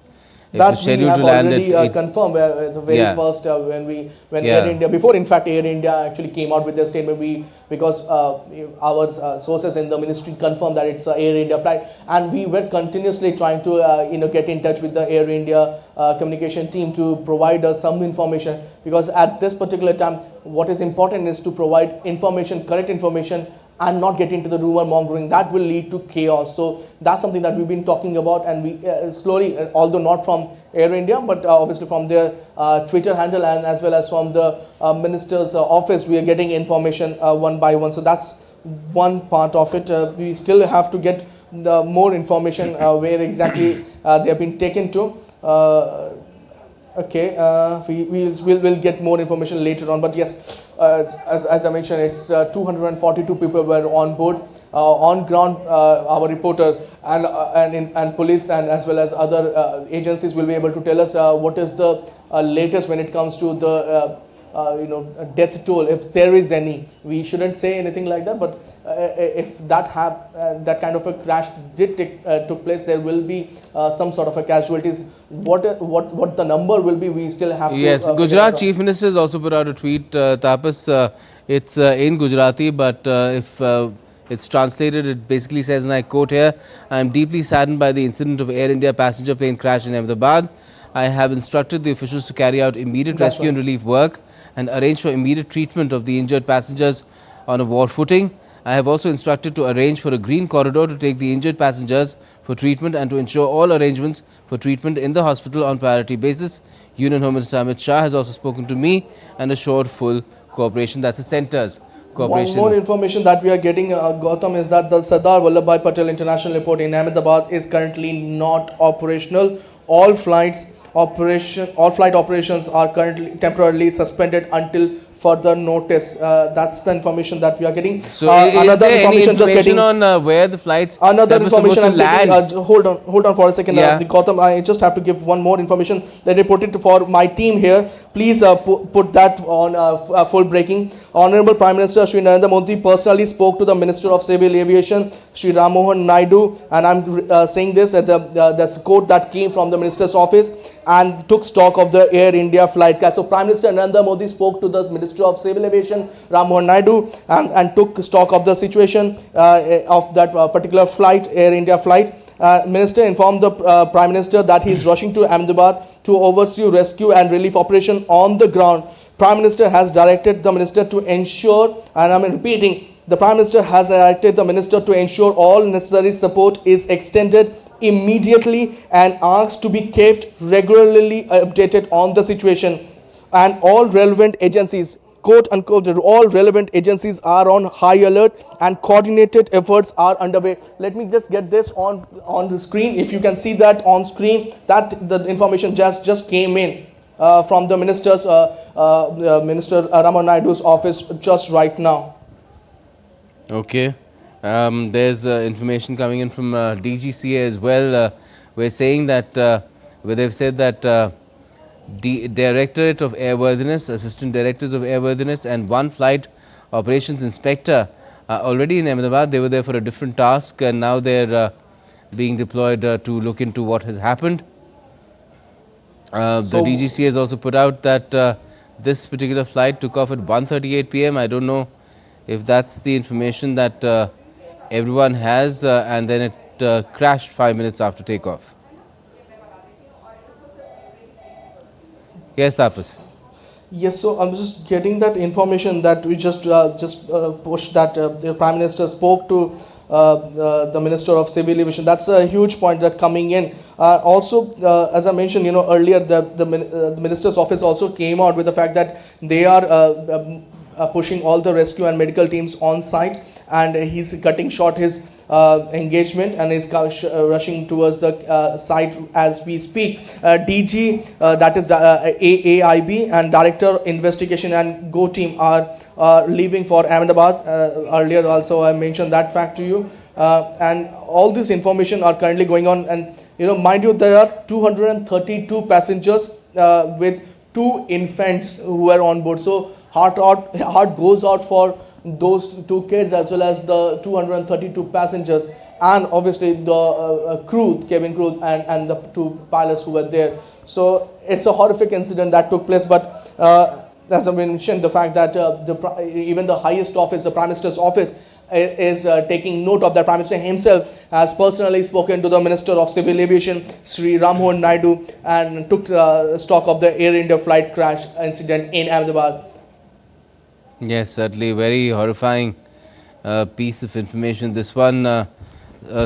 That we have already confirmed the very first when Air India, before in fact Air India actually came out with their statement, because our sources in the ministry confirmed that it's Air India flight, and we were continuously trying to get in touch with the Air India communication team to provide us some information, because at this particular time what is important is to provide information, correct information, and not get into the rumor mongering that will lead to chaos. So that's something that we've been talking about, and we slowly, although not from Air India, but obviously from their Twitter handle and as well as from the minister's office, we are getting information one by one. So that's one part of it. We still have to get the more information where exactly they have been taken to. Okay, we'll get more information later on, but yes, as I mentioned, it's 242 people were on board. On ground, our reporter and police and as well as other agencies will be able to tell us what is the latest when it comes to the a death toll, if there is any. We shouldn't say anything like that, but if that kind of a crash took place, there will be some sort of a casualties. What the number will be, we still have to. Yes, Gujarat Chief Minister has also put out a tweet, Tapas. It's in Gujarati, but if it's translated, it basically says, and I quote here, I am deeply saddened by the incident of Air India passenger plane crash in Ahmedabad. I have instructed the officials to carry out immediate rescue and relief work and arrange for immediate treatment of the injured passengers on a war footing. I have also instructed to arrange for a green corridor to take the injured passengers for treatment and to ensure all arrangements for treatment in the hospital on priority basis. Union Home Minister Amit Shah has also spoken to me and assured full cooperation. That's the centre's cooperation. One more information that we are getting, Gautam, is that the Sardar Vallabhbhai Patel International Airport in Ahmedabad is currently not operational. All flight operations are currently temporarily suspended until further notice. That's the information that we are getting. So, is there any information on where the flights another that were supposed information to land? Hold on for a second. Yeah. Gautam, I just have to give one more information that reported for my team here. Please put that on full breaking. Honorable Prime Minister Shri Narendra Modi personally spoke to the Minister of Civil Aviation, Shri Ram Mohan Naidu, and I'm saying this that that's a quote that came from the Minister's office, and took stock of the Air India flight crash. So Prime Minister Narendra Modi spoke to the Minister of Civil Aviation, Ram Mohan Naidu, and took stock of the situation of that particular flight, Air India flight. Minister informed the Prime Minister that he is rushing to Ahmedabad to oversee rescue and relief operation on the ground. Prime Minister has directed the Minister to ensure, and I'm repeating, the Prime Minister has directed the Minister to ensure all necessary support is extended immediately and asked to be kept regularly updated on the situation. And all relevant agencies, quote unquote, all relevant agencies are on high alert and coordinated efforts are underway. Let me just get this on the screen. If you can see that on screen, that the information just came in from the Minister Raman Naidu's office just right now. Okay. There's information coming in from DGCA as well. We're saying that where they've said that the Directorate of Airworthiness, Assistant Directors of Airworthiness, and one Flight Operations Inspector are already in Ahmedabad. They were there for a different task, and now they're being deployed to look into what has happened. The DGCA has also put out that this particular flight took off at 1:38 p.m. I don't know if that's the information that everyone has, and then it crashed 5 minutes after takeoff. Yes, Tapas. Yes, so I'm just getting that information that we just pushed that the Prime Minister spoke to the Minister of Civil Aviation. That's a huge point that coming in. Also, as I mentioned, earlier, the Minister's office also came out with the fact that they are pushing all the rescue and medical teams on site, and he's cutting short his engagement and is rushing towards the site as we speak. DG, that is AAIB, and Director Investigation and Go team are leaving for Ahmedabad. Earlier also I mentioned that fact to you, and all this information are currently going on. And mind you, there are 232 passengers with 2 infants who are on board. So heart goes out for those 2 kids as well as the 232 passengers, and obviously the cabin crew and the 2 pilots who were there. So it's a horrific incident that took place, but as I mentioned, the fact that even the highest office, the Prime Minister's office, is taking note of that. Prime Minister himself has personally spoken to the Minister of Civil Aviation, Sri Ram Mohan Naidu, and took stock of the Air India flight crash incident in Ahmedabad. Yes, certainly very horrifying piece of information. This one,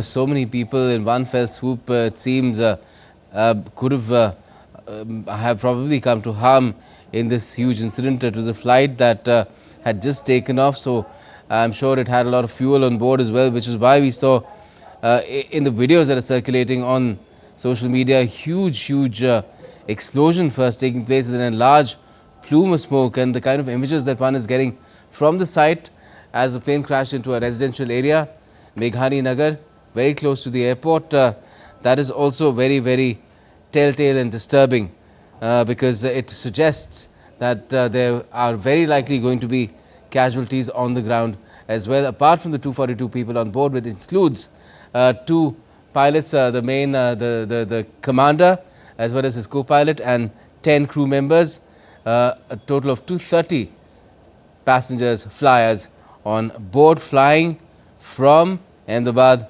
so many people in one fell swoop, it seems, could have probably come to harm in this huge incident. It was a flight that had just taken off, so I'm sure it had a lot of fuel on board as well, which is why we saw in the videos that are circulating on social media a huge explosion first taking place, and then a large plume of smoke, and the kind of images that one is getting from the site as the plane crashed into a residential area, Meghani Nagar, very close to the airport. That is also very telltale and disturbing, because it suggests that there are very likely going to be casualties on the ground as well, apart from the 242 people on board, which includes 2 pilots, the commander as well as his co-pilot, and 10 crew members, a total of 230 passengers, flyers on board, flying from Ahmedabad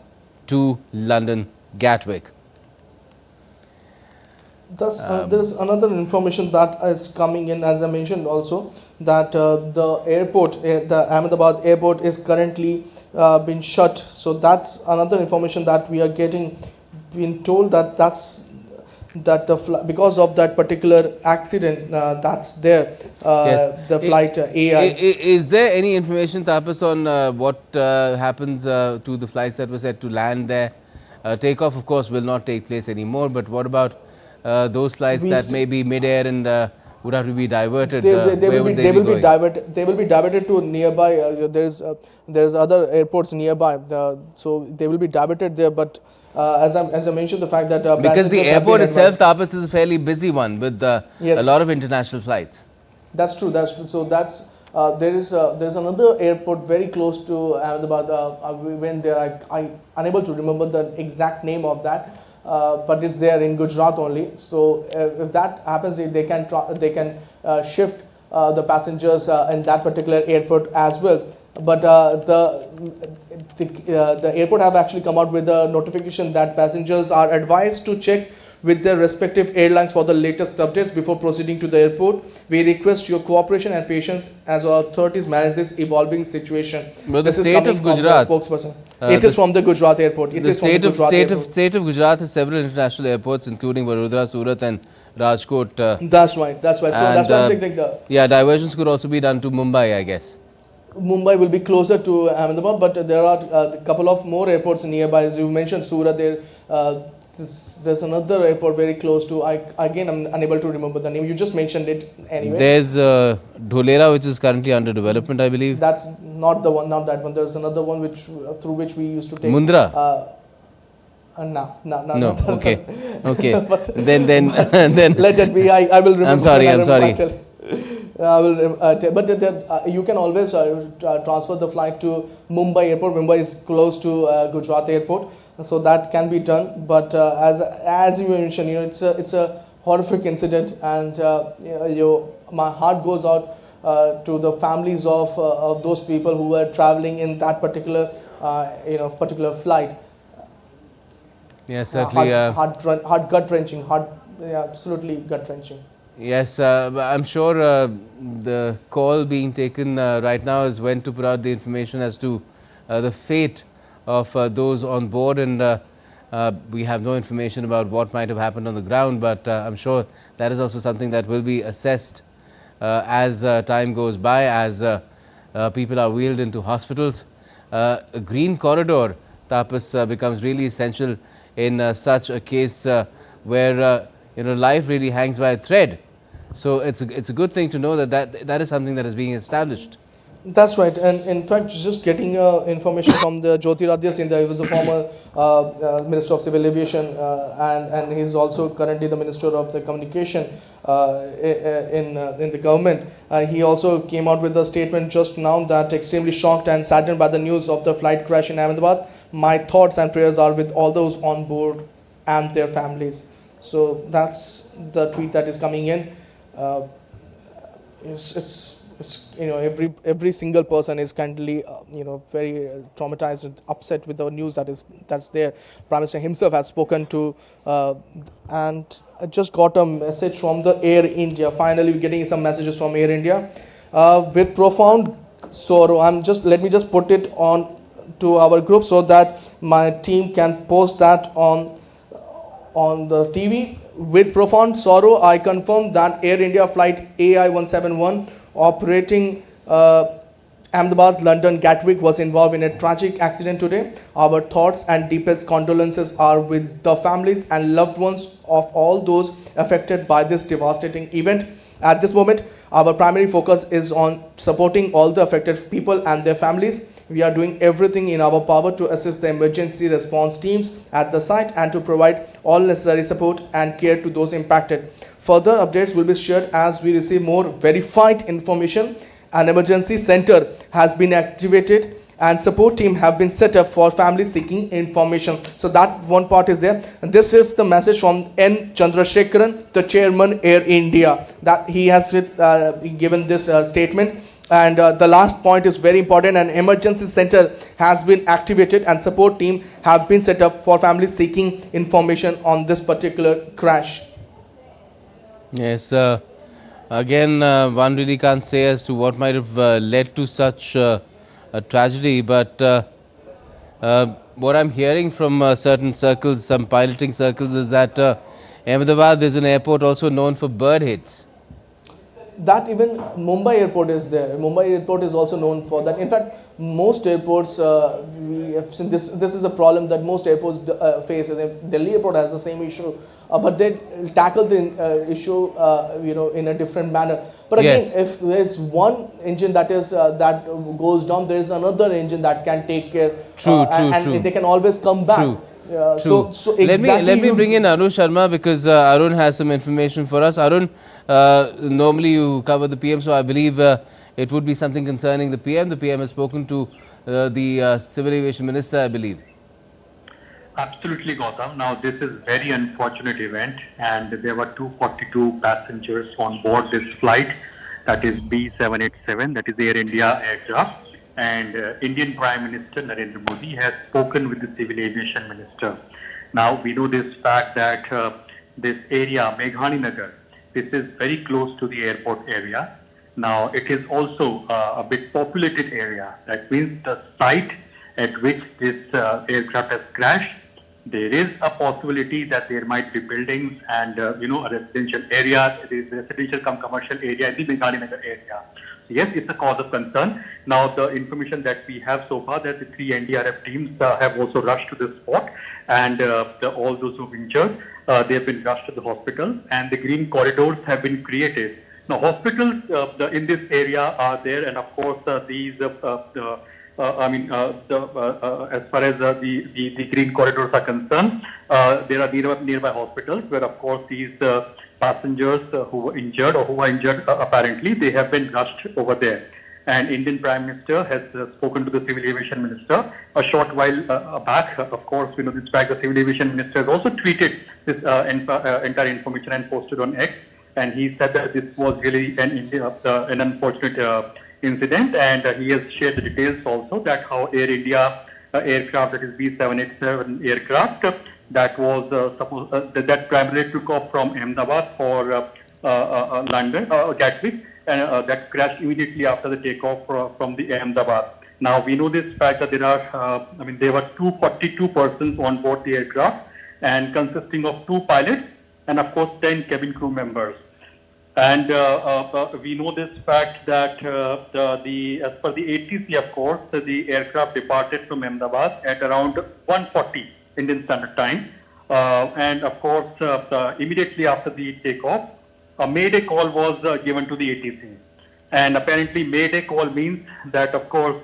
to London Gatwick. There's another information that is coming in, as I mentioned also, that the airport, the Ahmedabad airport is currently been shut. So that's another information that we are getting, being told that because of that particular accident that's there, Yes. the flight AI. Is there any information, Tapas, on what happens to the flights that were set to land there? Takeoff, of course, will not take place anymore, but what about those flights that may be mid-air and would have to be diverted? Where would they be going? They will be diverted to nearby. There's other airports nearby, so they will be diverted there. But as I mentioned, the fact that because the airport itself, Tapas, is a fairly busy one with a lot of international flights. That's true. That's true. So that's there's another airport very close to Ahmedabad. We went there. I unable to remember the exact name of that. But it's there in Gujarat only. So if that happens, they can shift the passengers in that particular airport as well. But the airport have actually come out with a notification that passengers are advised to check with their respective airlines for the latest updates before proceeding to the airport. We request your cooperation and patience as our authorities manage this evolving situation. But the state of Gujarat, spokesperson. It is from the Gujarat airport. The state of Gujarat has several international airports, including Vadodara, Surat, and Rajkot. That's right. That's right. So that's why I'm saying yeah, diversions could also be done to Mumbai, I guess. Mumbai will be closer to Ahmedabad, but there are a couple of more airports nearby. As you mentioned, Surat, there's another airport very close to. I'm unable to remember the name. You just mentioned it anyway. There's Dholera, which is currently under development, I believe. That's not the one, not that one. There's another one which through which we used to take. Mundra. No. Okay. then let it be. I will remember. I'm sorry. I will, but you can always transfer the flight to Mumbai airport. Mumbai is close to Gujarat airport, so that can be done. But as you mentioned, it's a horrific incident, and my heart goes out to the families of those people who were traveling in that particular particular flight. Yes, certainly. Heart gut wrenching. Absolutely gut wrenching. Yes, I'm sure the call being taken right now is when to put out the information as to the fate of those on board, and we have no information about what might have happened on the ground, but I'm sure that is also something that will be assessed as time goes by, as people are wheeled into hospitals. A green corridor, Tapas, becomes really essential in such a case where life really hangs by a thread. So it's a good thing to know that is something that is being established. That's right, and in fact, just getting information from the Jyotiradiya Sindhya, he was a former Minister of Civil Aviation, and he's also currently the Minister of the Communication in the government. He also came out with a statement just now that extremely shocked and saddened by the news of the flight crash in Ahmedabad. My thoughts and prayers are with all those on board and their families. So that's the tweet that is coming in. Every single person is kindly very traumatized and upset with the news that's there. Prime Minister himself has spoken to, and I just got a message from the Air India. Finally, we're getting some messages from Air India with profound sorrow. Let me just put it on to our group so that my team can post that on the TV. With profound sorrow, I confirm that Air India flight AI 171 operating Ahmedabad, London, Gatwick was involved in a tragic accident today. Our thoughts and deepest condolences are with the families and loved ones of all those affected by this devastating event. At this moment, our primary focus is on supporting all the affected people and their families. We are doing everything in our power to assist the emergency response teams at the site and to provide all necessary support and care to those impacted. Further updates will be shared as we receive more verified information. An emergency center has been activated and support team have been set up for families seeking information. So that one part is there. And this is the message from N. Chandrasekharan, the chairman Air India, that he has given this statement. And the last point is very important. An emergency center has been activated and support team have been set up for families seeking information on this particular crash. Yes, again, one really can't say as to what might have led to such a tragedy, but what I'm hearing from certain circles, some piloting circles, is that Ahmedabad is an airport also known for bird hits. That even Mumbai airport is there. Mumbai airport is also known for that. In fact, most airports, we have seen this is a problem that most airports faces. Delhi airport has the same issue, but they tackle the issue, in a different manner. But again, Yes. if there is one engine that goes down, there is another engine that can take care. True, and true. they can always come back. True. So exactly let me bring in Arun Sharma, because Arun has some information for us. Arun, normally you cover the PM, so I believe it would be something concerning the PM. The PM has spoken to the Civil Aviation Minister, I believe. Absolutely, Gautam. Now, this is very unfortunate event, and there were 242 passengers on board this flight, that is B787, that is Air India aircraft. And Indian Prime Minister Narendra Modi has spoken with the Civil Aviation Minister. Now, we know this fact that this area, Meghaninagar, this is very close to the airport area. Now, it is also a bit populated area. That means the site at which this aircraft has crashed, there is a possibility that there might be buildings and, a residential area, there is residential come commercial area in the Meghaninagar area. Yes, it's a cause of concern. Now, the information that we have so far, that the 3 NDRF teams have also rushed to the spot, and all those who've injured, they have been rushed to the hospital, and the green corridors have been created. Now, hospitals in this area are there, and of course, these as far as the green corridors are concerned, there are nearby hospitals where, of course, these passengers who were injured or who are injured apparently, they have been rushed over there. And Indian Prime Minister has spoken to the Civil Aviation Minister a short while back. Of course, we know this fact. The Civil Aviation Minister has also tweeted this entire information and posted on X. And he said that this was really an unfortunate incident, and he has shared the details also, that how Air India aircraft, that is B787 aircraft, that was that primarily took off from Ahmedabad for London, Gatwick, and that crashed immediately after the takeoff from the Ahmedabad. Now, we know this fact that there are, there were 242 persons on board the aircraft, and consisting of 2 pilots and, of course, 10 cabin crew members. And we know this fact that as per the ATC, of course, the aircraft departed from Ahmedabad at around 1:40 Indian Standard Time. And of course, immediately after the takeoff, a Mayday call was given to the ATC. And apparently, Mayday call means that, of course,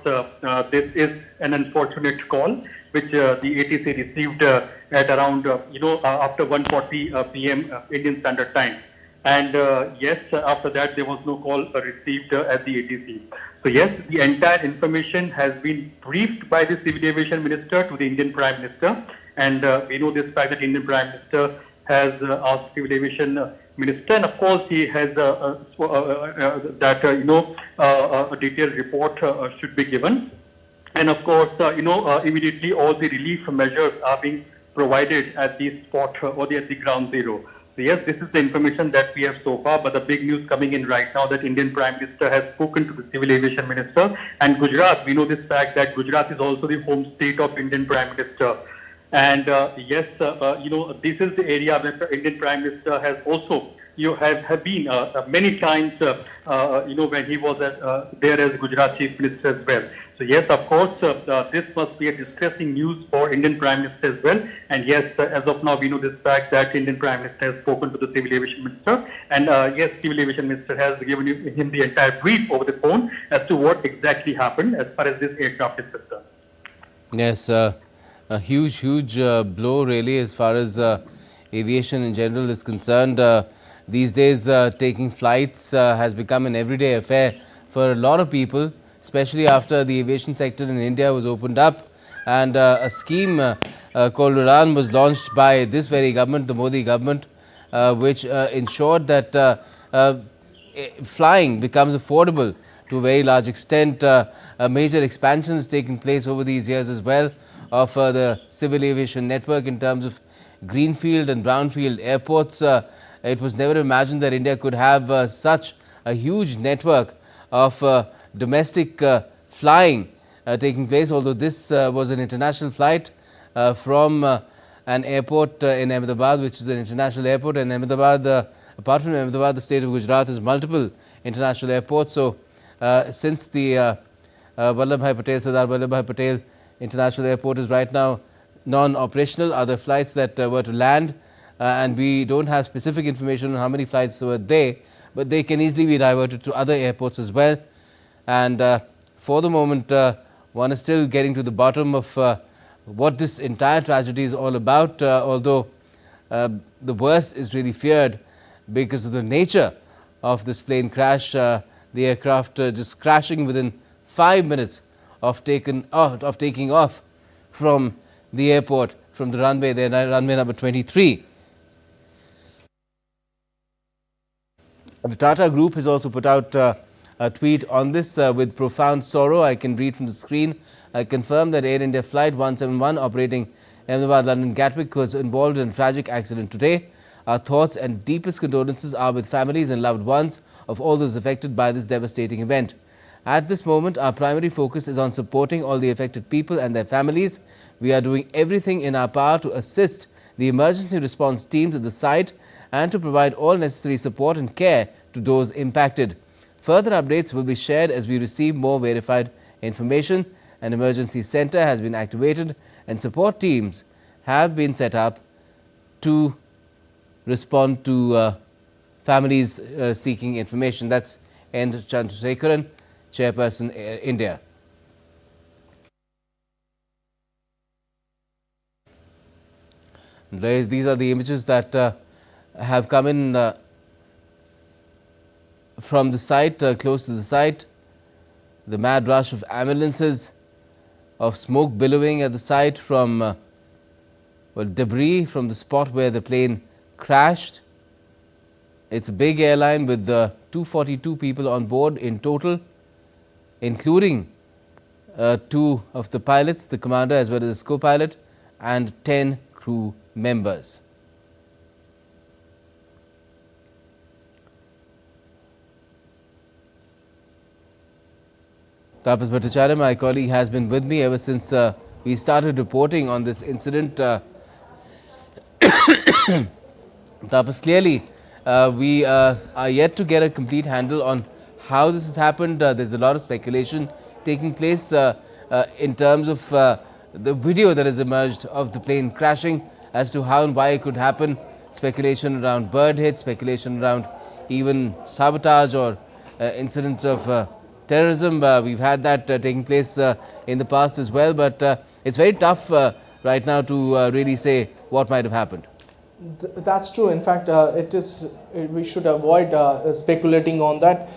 this is an unfortunate call, which the ATC received at around, after 1:40 p.m. Indian Standard Time. And yes, after that, there was no call received at the ATC. So yes, the entire information has been briefed by the Civil Aviation Minister to the Indian Prime Minister. And we know this fact that Indian Prime Minister has asked Civil Aviation Minister, and of course he has a detailed report should be given. And of course, immediately all the relief measures are being provided at the spot or at the ground zero. So yes, this is the information that we have so far, but the big news coming in right now that Indian Prime Minister has spoken to the Civil Aviation Minister. And Gujarat, we know this fact that Gujarat is also the home state of Indian Prime Minister. And yes, this is the area where the Indian Prime Minister has also have been many times, when he was there as Gujarat Chief Minister as well. So yes, of course, this must be a distressing news for Indian Prime Minister as well. And yes, as of now, we know this fact that Indian Prime Minister has spoken to the Civil Aviation Minister. And yes, Civil Aviation Minister has given him the entire brief over the phone as to what exactly happened as far as this aircraft is concerned. Yes, a huge blow really as far as aviation in general is concerned. These days, taking flights has become an everyday affair for a lot of people, especially after the aviation sector in India was opened up, and a scheme called Udan was launched by this very government, the Modi government, which ensured that flying becomes affordable to a very large extent. A major expansion has taken place over these years as well of the civil aviation network in terms of greenfield and brownfield airports. It was never imagined that India could have such a huge network of domestic flying taking place, although this was an international flight from an airport in Ahmedabad, which is an international airport. And Ahmedabad, apart from Ahmedabad, the state of Gujarat has multiple international airports. So since the Sardar Vallabhbhai Patel International Airport is right now non-operational, other flights that were to land, and we don't have specific information on how many flights were there, but they can easily be diverted to other airports as well. And for the moment, one is still getting to the bottom of what this entire tragedy is all about, although the worst is really feared because of the nature of this plane crash. The aircraft just crashing within 5 minutes of taking off from the airport, from the runway there, runway number 23. The Tata Group has also put out a tweet on this with profound sorrow. I can read from the screen. I confirm that Air India Flight 171 operating Ahmedabad London Gatwick was involved in a tragic accident today. Our thoughts and deepest condolences are with families and loved ones of all those affected by this devastating event. At this moment, our primary focus is on supporting all the affected people and their families. We are doing everything in our power to assist the emergency response teams at the site and to provide all necessary support and care to those impacted. Further updates will be shared as we receive more verified information. An emergency center has been activated and support teams have been set up to respond to families seeking information. That's N. Chandrasekharan, Chairperson Air India. These are the images that have come in from the site, close to the site. The mad rush of ambulances, of smoke billowing at the site from debris from the spot where the plane crashed. It's a big airline with 242 people on board in total, including 2 of the pilots, the commander as well as the co-pilot, and 10 crew members. Tapas Bhattacharya, my colleague, has been with me ever since we started reporting on this incident. Tapas, clearly we are yet to get a complete handle on how this has happened. There's a lot of speculation taking place in terms of the video that has emerged of the plane crashing as to how and why it could happen. Speculation around bird hits, speculation around even sabotage or incidents of terrorism. We've had that taking place in the past as well, but it's very tough right now to really say what might have happened. That's true. In fact, we should avoid speculating on that.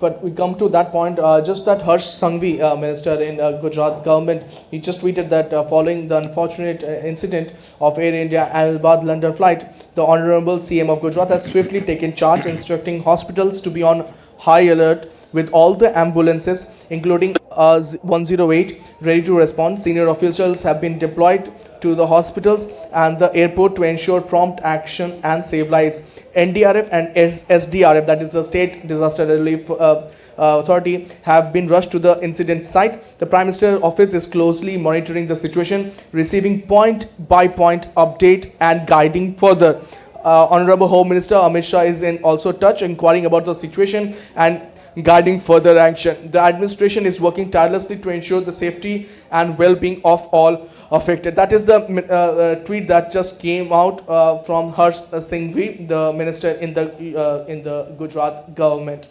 But we come to that point. Just that Harsh Sanghvi, minister in Gujarat government, he just tweeted that following the unfortunate incident of Air India Ahmedabad London flight, the Honourable CM of Gujarat has swiftly taken charge, instructing hospitals to be on high alert with all the ambulances, including 108, ready to respond. Senior officials have been deployed to the hospitals and the airport to ensure prompt action and save lives. NDRF and SDRF, that is the State Disaster Relief Authority, have been rushed to the incident site. The Prime Minister's office is closely monitoring the situation, receiving point-by-point update and guiding further. Honorable Home Minister Amit Shah is in also touch, inquiring about the situation and guiding further action. The administration is working tirelessly to ensure the safety and well-being of all affected. That is the tweet that just came out from Harsh Singhvi, the minister in the Gujarat government.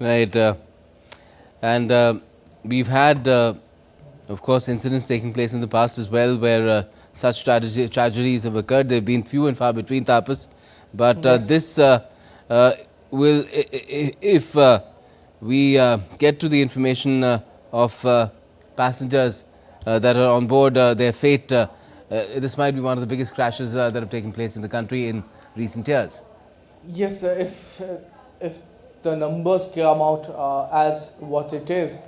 Right, and we've had, of course, incidents taking place in the past as well, where such tragedies have occurred. They've been few and far between, Tapas, but Yes. this will, if we get to the information of passengers that are on board, their fate, this might be one of the biggest crashes that have taken place in the country in recent years. Yes, if the numbers come out as what it is,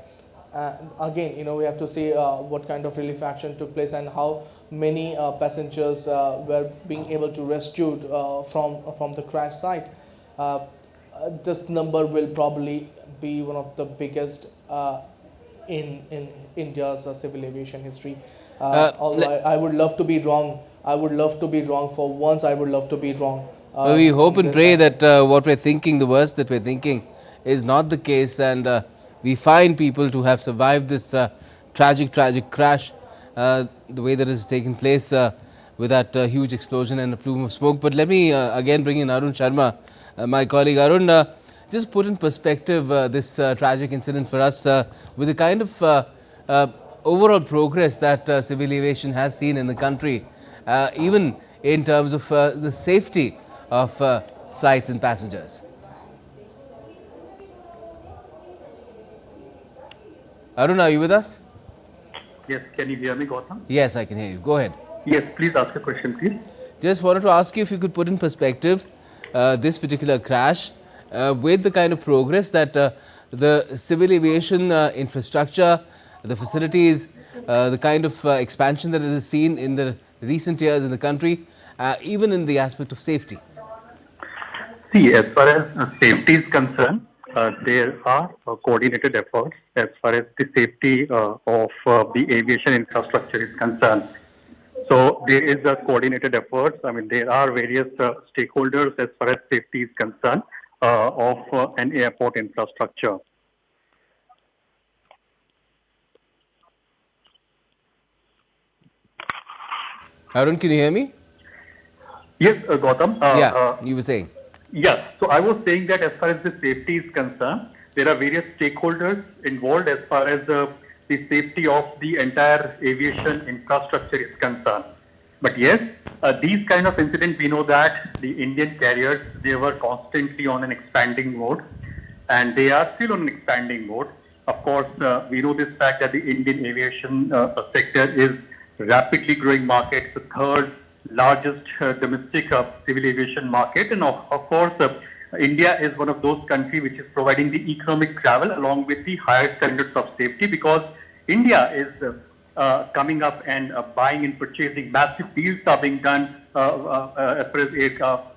again, we have to see what kind of relief action took place and how many passengers were being able to rescued from the crash site. This number will probably be one of the biggest in India's civil aviation history. Although I would love to be wrong. I would love to be wrong. For once, I would love to be wrong. We hope and pray that what we're thinking, the worst that we're thinking, is not the case, and we find people to have survived this tragic crash, the way that has taken place with that huge explosion and a plume of smoke. But let me again bring in Arun Sharma, my colleague. Arun, just put in perspective this tragic incident for us with the kind of overall progress that civil aviation has seen in the country, even in terms of the safety of flights and passengers. Arun, are you with us? Yes, can you hear me, Gautam? Yes, I can hear you. Go ahead. Yes, please ask a question, please. Just wanted to ask you if you could put in perspective this particular crash with the kind of progress that the civil aviation infrastructure, the facilities, the kind of expansion that it has seen in the recent years in the country, even in the aspect of safety. See, as far as safety is concerned, there are coordinated efforts as far as the safety of the aviation infrastructure is concerned. So there is a coordinated efforts. I mean, there are various stakeholders as far as safety is concerned of an airport infrastructure. Arun, can you hear me? Yes, Gautam. You were saying. Yeah, so I was saying that as far as the safety is concerned, there are various stakeholders involved as far as the safety of the entire aviation infrastructure is concerned. But yes, these kind of incidents, we know that the Indian carriers, they were constantly on an expanding mode, and they are still on an expanding mode. Of course, we know this fact that the Indian aviation sector is rapidly growing market, the third largest domestic civil aviation market, and of course India is one of those countries which is providing the economic travel along with the higher standards of safety, because India is coming up and buying and purchasing. Massive deals are being done as far as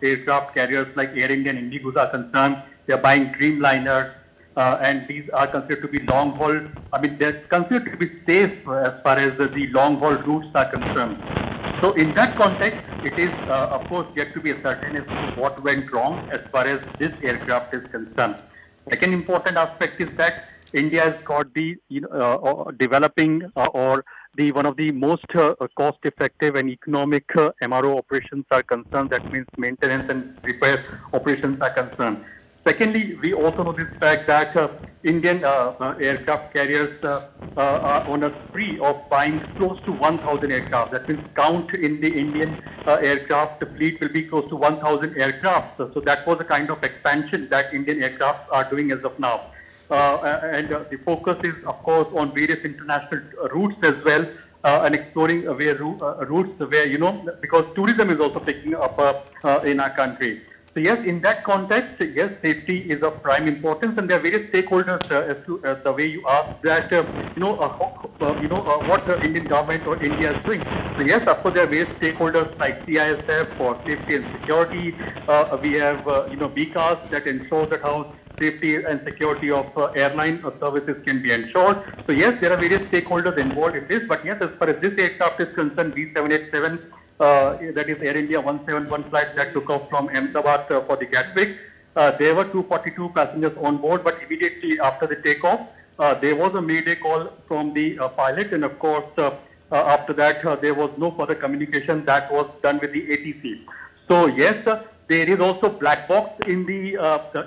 aircraft carriers like Air India and Indigo are concerned. They are buying Dreamliners, and these are considered to be long haul. I mean, they're considered to be safe as far as the long haul routes are concerned. So in that context, it is of course yet to be ascertained as to what went wrong as far as this aircraft is concerned. Second important aspect is that India has got the developing or the one of the most cost-effective and economic MRO operations are concerned. That means maintenance and repair operations are concerned. Secondly, we also know this fact that Indian aircraft carriers are on a spree of buying close to 1,000 aircraft. That means count in the Indian aircraft fleet will be close to 1,000 aircraft. So that was a kind of expansion that Indian aircraft are doing as of now. And the focus is, of course, on various international routes as well, and exploring routes where, because tourism is also picking up in our country. So yes, in that context, yes, safety is of prime importance, and there are various stakeholders as to the way you asked that, what the Indian government or India is doing. So yes, of course, there are various stakeholders like CISF for safety and security. We have, BCAS that ensures that how safety and security of airline services can be ensured. So yes, there are various stakeholders involved in this, but yes, as far as this aircraft is concerned, B787, that is Air India 171 flight that took off from Ahmedabad for the Gatwick. There were 242 passengers on board, but immediately after the takeoff, there was a mayday call from the pilot, and of course, after that, there was no further communication that was done with the ATC. So yes, there is also black box in the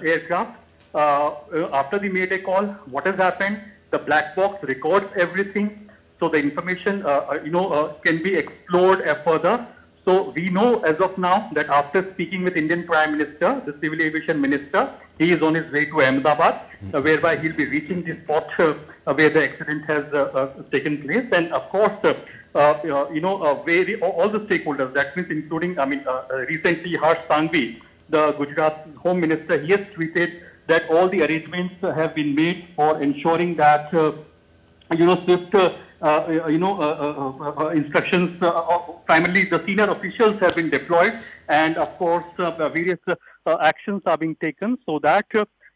aircraft. After the mayday call, what has happened? The black box records everything, so the information can be explored further. So we know as of now that after speaking with Indian Prime Minister, the Civil Aviation Minister, he is on his way to Ahmedabad, whereby he'll be reaching the spot where the accident has taken place. And of course, all the stakeholders, that means including, recently Harsh Sanghvi, the Gujarat Home Minister, he has tweeted that all the arrangements have been made for ensuring that, swift, instructions, primarily the senior officials have been deployed, and of course, various actions are being taken so that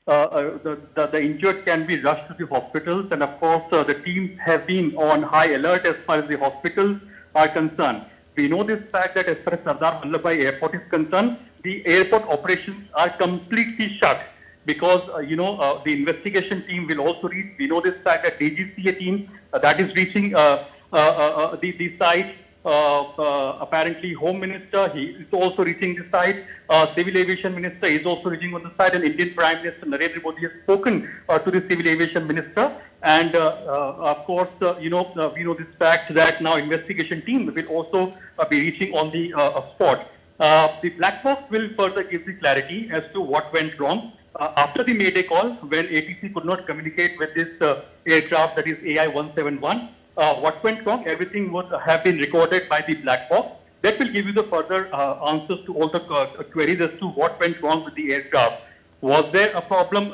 the injured can be rushed to the hospitals, and of course, the teams have been on high alert as far as the hospitals are concerned. We know this fact that as far as Sardar Vallabhbhai Airport is concerned, the airport operations are completely shut, because the investigation team will also reach. We know this fact that DGCA team that is reaching the site. Apparently, Home Minister, he is also reaching the site. Civil Aviation Minister is also reaching on the site, and Indian Prime Minister Narendra Modi has spoken to the Civil Aviation Minister. And of course, we know this fact that now investigation team will also be reaching on the spot. The black box will further give the clarity as to what went wrong. After the mayday call, when ATC could not communicate with this aircraft, that is AI-171, what went wrong? Everything would have been recorded by the black box. That will give you the further answers to all the queries as to what went wrong with the aircraft. Was there a problem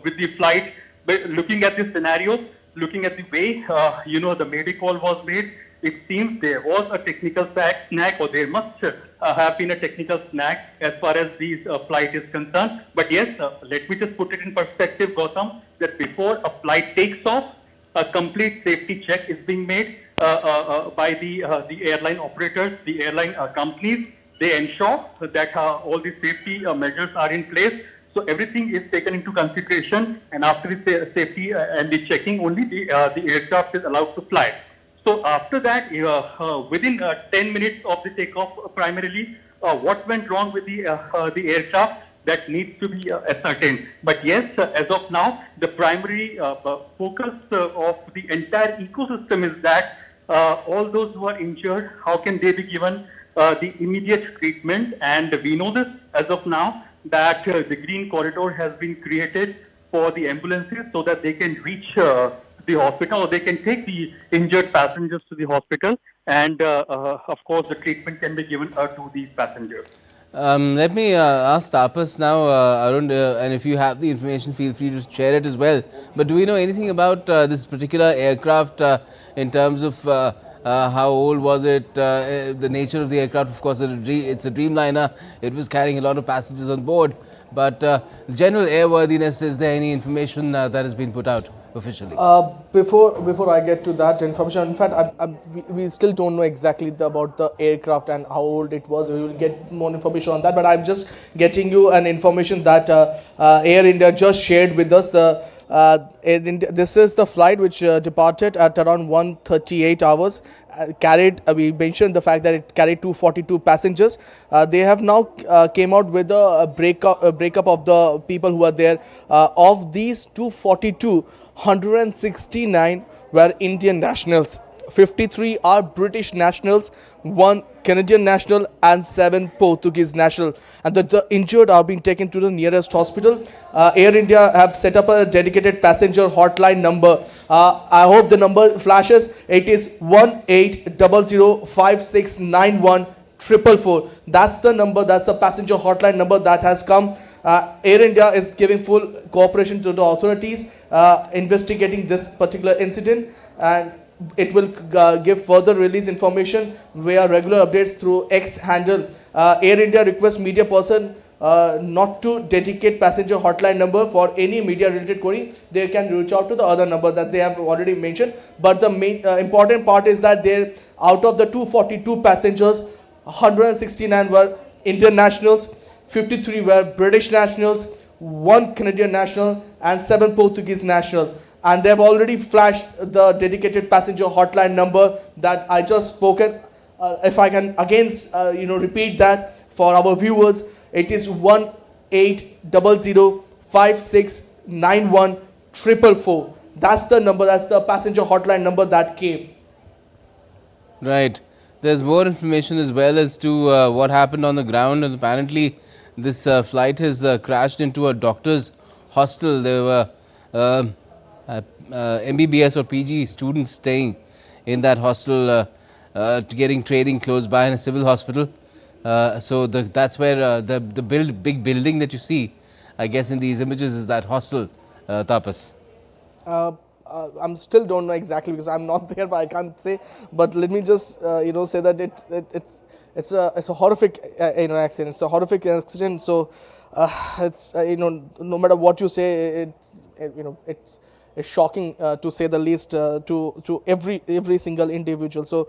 with the flight? But looking at the scenarios, looking at the way, the mayday call was made, it seems there was a technical snag, or there must have been a technical snag as far as this flight is concerned. But yes, let me just put it in perspective, Gautam, that before a flight takes off, a complete safety check is being made by the airline operators, the airline companies. They ensure that all the safety measures are in place. So everything is taken into consideration, and after the safety and the checking, only the aircraft is allowed to fly. So after that, within 10 minutes of the takeoff, primarily, what went wrong with the aircraft, that needs to be ascertained. But yes, as of now, the primary focus of the entire ecosystem is that all those who are injured, how can they be given the immediate treatment? And we know this as of now, that the green corridor has been created for the ambulances so that they can reach the hospital, or they can take the injured passengers to the hospital, and of course the treatment can be given to these passengers. Let me ask Tapas now, Arun, and if you have the information, feel free to share it as well. But do we know anything about this particular aircraft in terms of how old was it, the nature of the aircraft? Of course, it's a Dreamliner. It was carrying a lot of passengers on board. But general airworthiness, is there any information that has been put out officially? Before I get to that information, in fact, we still don't know exactly about the aircraft and how old it was. We will get more information on that. But I'm just getting you an information that Air India just shared with us. This is the flight which departed at around 1:38 hours. We mentioned the fact that it carried 242 passengers. They have now came out with a breakup of the people who are there. Of these 242, 169 were Indian nationals. 53 are British nationals, 1 Canadian national, and 7 Portuguese national. And the injured are being taken to the nearest hospital. Air India have set up a dedicated passenger hotline number. I hope the number flashes. It is 1800569144. That's the number. That's the passenger hotline number that has come. Air India is giving full cooperation to the authorities investigating this particular incident, and it will give further release information via regular updates through X handle. Air India requests media person not to dedicate passenger hotline number for any media related query. They can reach out to the other number that they have already mentioned. But the main important part is that out of the 242 passengers, 169 were Indian nationals, 53 were British nationals, 1 Canadian national, and 7 Portuguese national. And they have already flashed the dedicated passenger hotline number that I just spoken. If I can again, repeat that for our viewers, it is 1800569144. That's the number. That's the passenger hotline number that came. Right. There's more information as well as to what happened on the ground, and apparently this flight has crashed into a doctor's hostel. There were MBBS or PG students staying in that hostel, getting training close by in a civil hospital. So that's where the big building that you see, I guess in these images, is that hostel, Tapas. I'm still don't know exactly because I'm not there, but I can't say. But let me just say that it's a horrific accident. It's a horrific accident. So it's no matter what you say, it's shocking to say the least to every single individual. So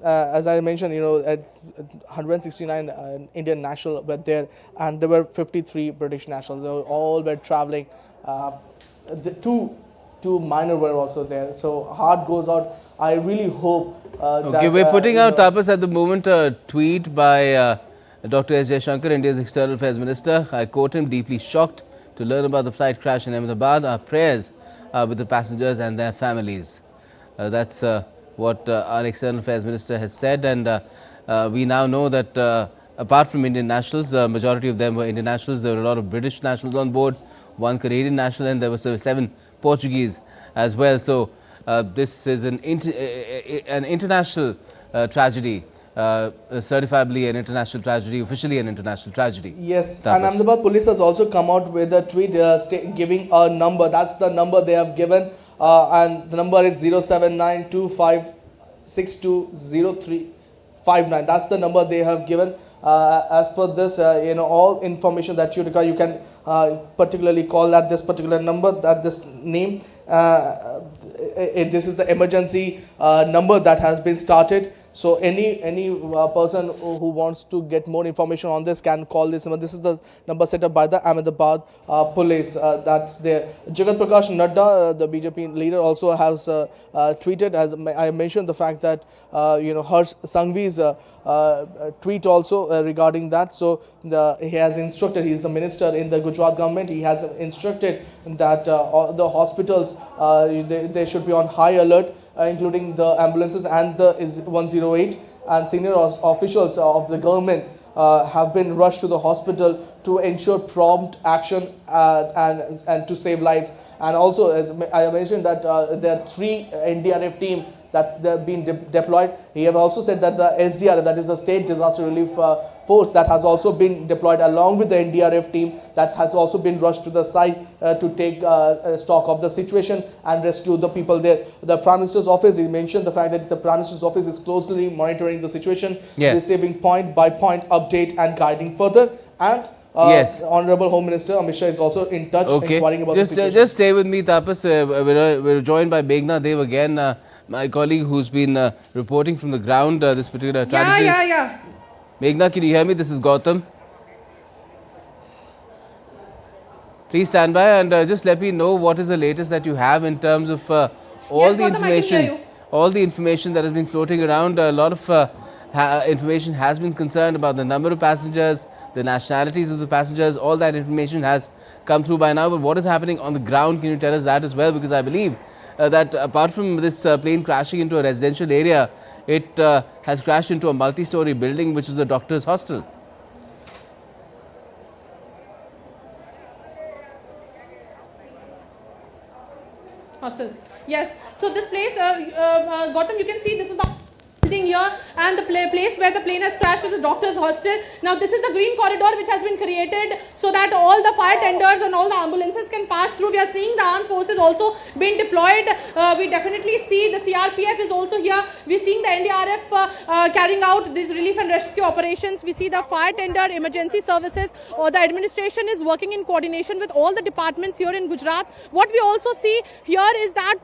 as I mentioned, 169 Indian national were there, and there were 53 British nationals. They all were traveling. The two minor were also there. So heart goes out. I really hope okay, we're putting out, Tapas, at the moment a tweet by Dr. S. Jaishankar, India's External Affairs Minister. I quote him: "Deeply shocked to learn about the flight crash in Ahmedabad. Our prayers are with the passengers and their families." That's what our External Affairs Minister has said, and we now know that apart from Indian nationals, majority of them were Indian nationals. There were a lot of British nationals on board, 1 Canadian national, and there were 7 Portuguese as well. So this is an international tragedy, certifiably an international tragedy, officially an international tragedy. Yes, Tapas. and Ahmedabad Police has also come out with a tweet giving a number. That's the number they have given, and the number is 07925620359. That's the number they have given. As per this, all information that you require, you can particularly call at this particular number, at this name. This is the emergency number that has been started. So any person who wants to get more information on this can call this number. This is the number set up by the Ahmedabad Police. That's there. Jagat Prakash Nadda, the BJP leader, also has tweeted, as I mentioned, the fact that Harsh Sanghvi's tweet also regarding that. So he has instructed, he is the minister in the Gujarat government, he has instructed that all the hospitals, they should be on high alert, including the ambulances and the 108, and senior officials of the government have been rushed to the hospital to ensure prompt action and to save lives. And also, as I mentioned, that there are 3 NDRF team that's been deployed. He have also said that the SDRF, that is the State Disaster Relief Force, that has also been deployed along with the NDRF team, that has also been rushed to the site to take stock of the situation and rescue the people there. The Prime Minister's office, he mentioned the fact that the Prime Minister's office is closely monitoring the situation, receiving point by point update and guiding further. And Honorable Home Minister Amit Shah is also in touch, inquiring about the situation. Just stay with me, Tapas. We're joined by Meghna Dev again, my colleague who's been reporting from the ground this particular tragedy. Yeah. Meghna, can you hear me? This is Gautam. Please stand by and just let me know what is the latest that you have in terms of all the information that has been floating around. A lot of information has been concerned about the number of passengers, the nationalities of the passengers. All that information has come through by now. But what is happening on the ground? Can you tell us that as well? Because I believe that apart from this plane crashing into a residential area, it has crashed into a multi-story building, which is a doctor's hostel. Hostel. Yes. So this place, Gautam, you can see this is the building sitting here, and the place where the plane has crashed is a doctor's hostel. Now this is the green corridor which has been created so that all the fire tenders and all the ambulances can pass through. We are seeing the armed forces also being deployed. We definitely see the CRPF is also here. We are seeing the NDRF carrying out these relief and rescue operations. We see the fire tender, emergency services, or the administration is working in coordination with all the departments here in Gujarat. What we also see here is that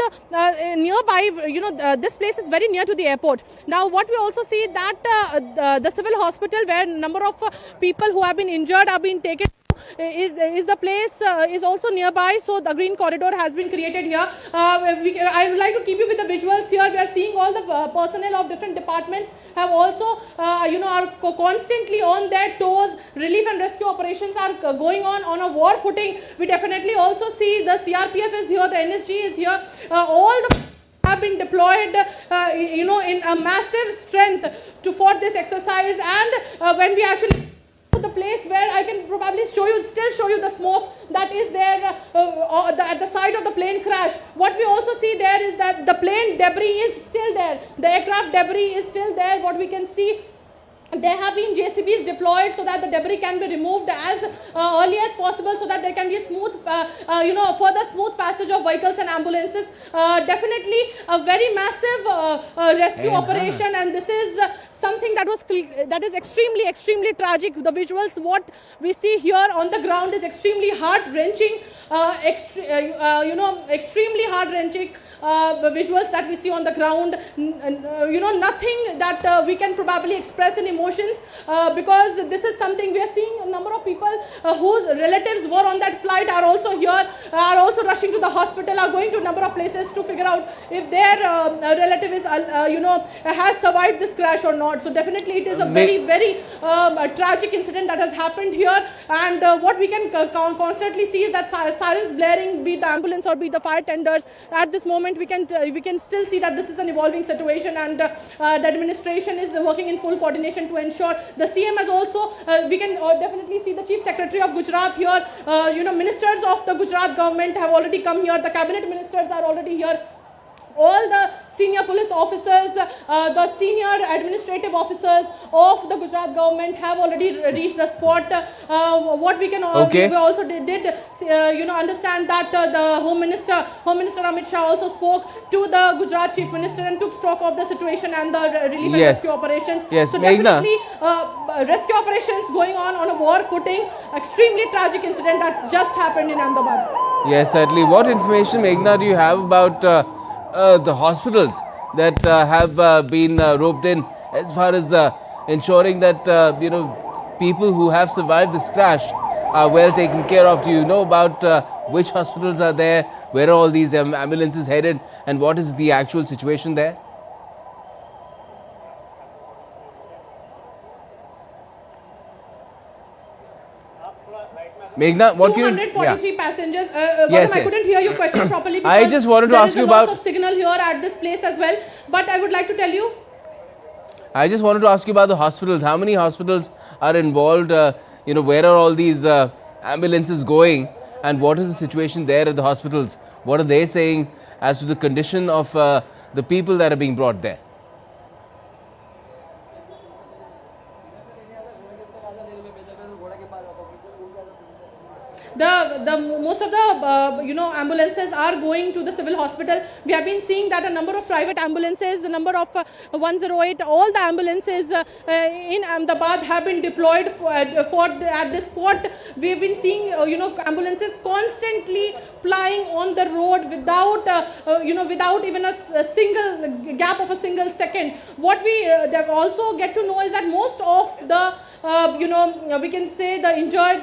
nearby, this place is very near to the airport. Now what we also see that the civil hospital where number of people who have been injured are being taken is the place is also nearby, so the green corridor has been created here. I would like to keep you with the visuals here. We are seeing all the personnel of different departments have also are constantly on their toes. Relief and rescue operations are going on a war footing. We definitely also see the CRPF is here, the NSG is here, all the have been deployed in a massive strength for this exercise. And when we actually the place where I can probably still show you the smoke that is there at the side of the plane crash. What we also see there is that the plane debris is still there. The aircraft debris is still there. What we can see, there have been JCBs deployed so that the debris can be removed as early as possible, so that there can be a smooth, further smooth passage of vehicles and ambulances. Definitely a very massive rescue operation, and this is something that is extremely tragic. The visuals what we see here on the ground is extremely heart-wrenching, extremely heart-wrenching. The visuals that we see on the ground, nothing that we can probably express in emotions, because this is something we are seeing. A number of people whose relatives were on that flight are also here, are also rushing to the hospital, are going to a number of places to figure out if their relative is has survived this crash or not. So definitely it is a very tragic incident that has happened here. And what we can constantly see is that sirens blaring, be it the ambulance or be it the fire tenders. At this moment we can still see that this is an evolving situation, and the administration is working in full coordination to ensure. The CM has also, we can definitely see the Chief Secretary of Gujarat here. Ministers of the Gujarat government have already come here. The cabinet ministers are already here. All the senior police officers, the senior administrative officers of the Gujarat government have already reached the spot. What we can we also did understand that the Home Minister Amit Shah also spoke to the Gujarat Chief Minister and took stock of the situation and the relief and rescue operations. Yes, so Meghna, definitely rescue operations going on a war footing. Extremely tragic incident that's just happened in Ahmedabad. Yes, certainly. What information, Meghna, do you have about the hospitals that have been roped in as far as ensuring that people who have survived this crash are well taken care of? Do you know about which hospitals are there, where are all these ambulances headed, and what is the actual situation there? Meghna, what can you... 243 passengers. Yes, I couldn't hear your question properly because I just wanted to ask you about... there is a loss of signal here at this place as well. But I would like to tell you... I just wanted to ask you about the hospitals. How many hospitals are involved? Where are all these ambulances going? And what is the situation there at the hospitals? What are they saying as to the condition of the people that are being brought there? Most of the ambulances are going to the civil hospital. We have been seeing that a number of private ambulances, the number of 108, all the ambulances in Ahmedabad have been deployed at this spot. We have been seeing ambulances constantly plying on the road without even a single gap of a single second. What we also get to know is that most of the we can say the injured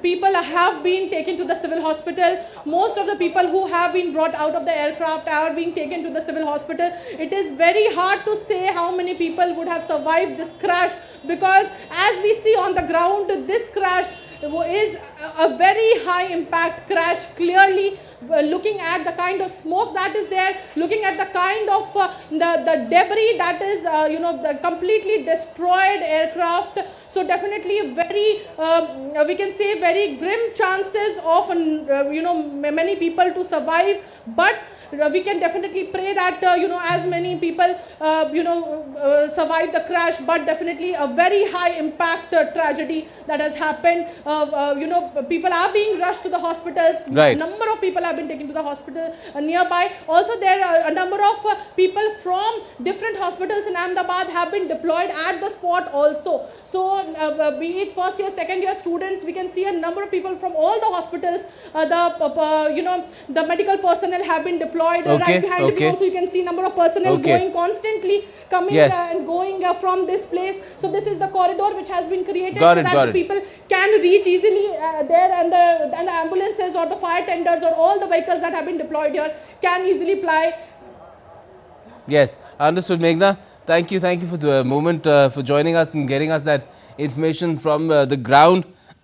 people have been taken to the civil hospital. Most of the people who have been brought out of the aircraft are being taken to the civil hospital. It is very hard to say how many people would have survived this crash, because as we see on the ground, this crash is a very high impact crash. Clearly looking at the kind of smoke that is there, looking at the kind of the debris that is the completely destroyed aircraft. So definitely very we can say very grim chances of many people to survive. But we can definitely pray that as many people survive the crash, but definitely a very high impact tragedy that has happened. People are being rushed to the hospitals. Right. A number of people have been taken to the hospital nearby. Also, there are a number of people from different hospitals in Ahmedabad have been deployed at the spot also. So, be it first year, second year students, we can see a number of people from all the hospitals. The medical personnel have been deployed. Right behind me also, you can see number of personnel going constantly, coming and going from this place. So, this is the corridor which has been created so that people can reach easily there, and the ambulances or the fire tenders or all the vehicles that have been deployed here can easily ply. Yes, understood, Meghna. Thank you for the moment, for joining us and getting us that information from the ground.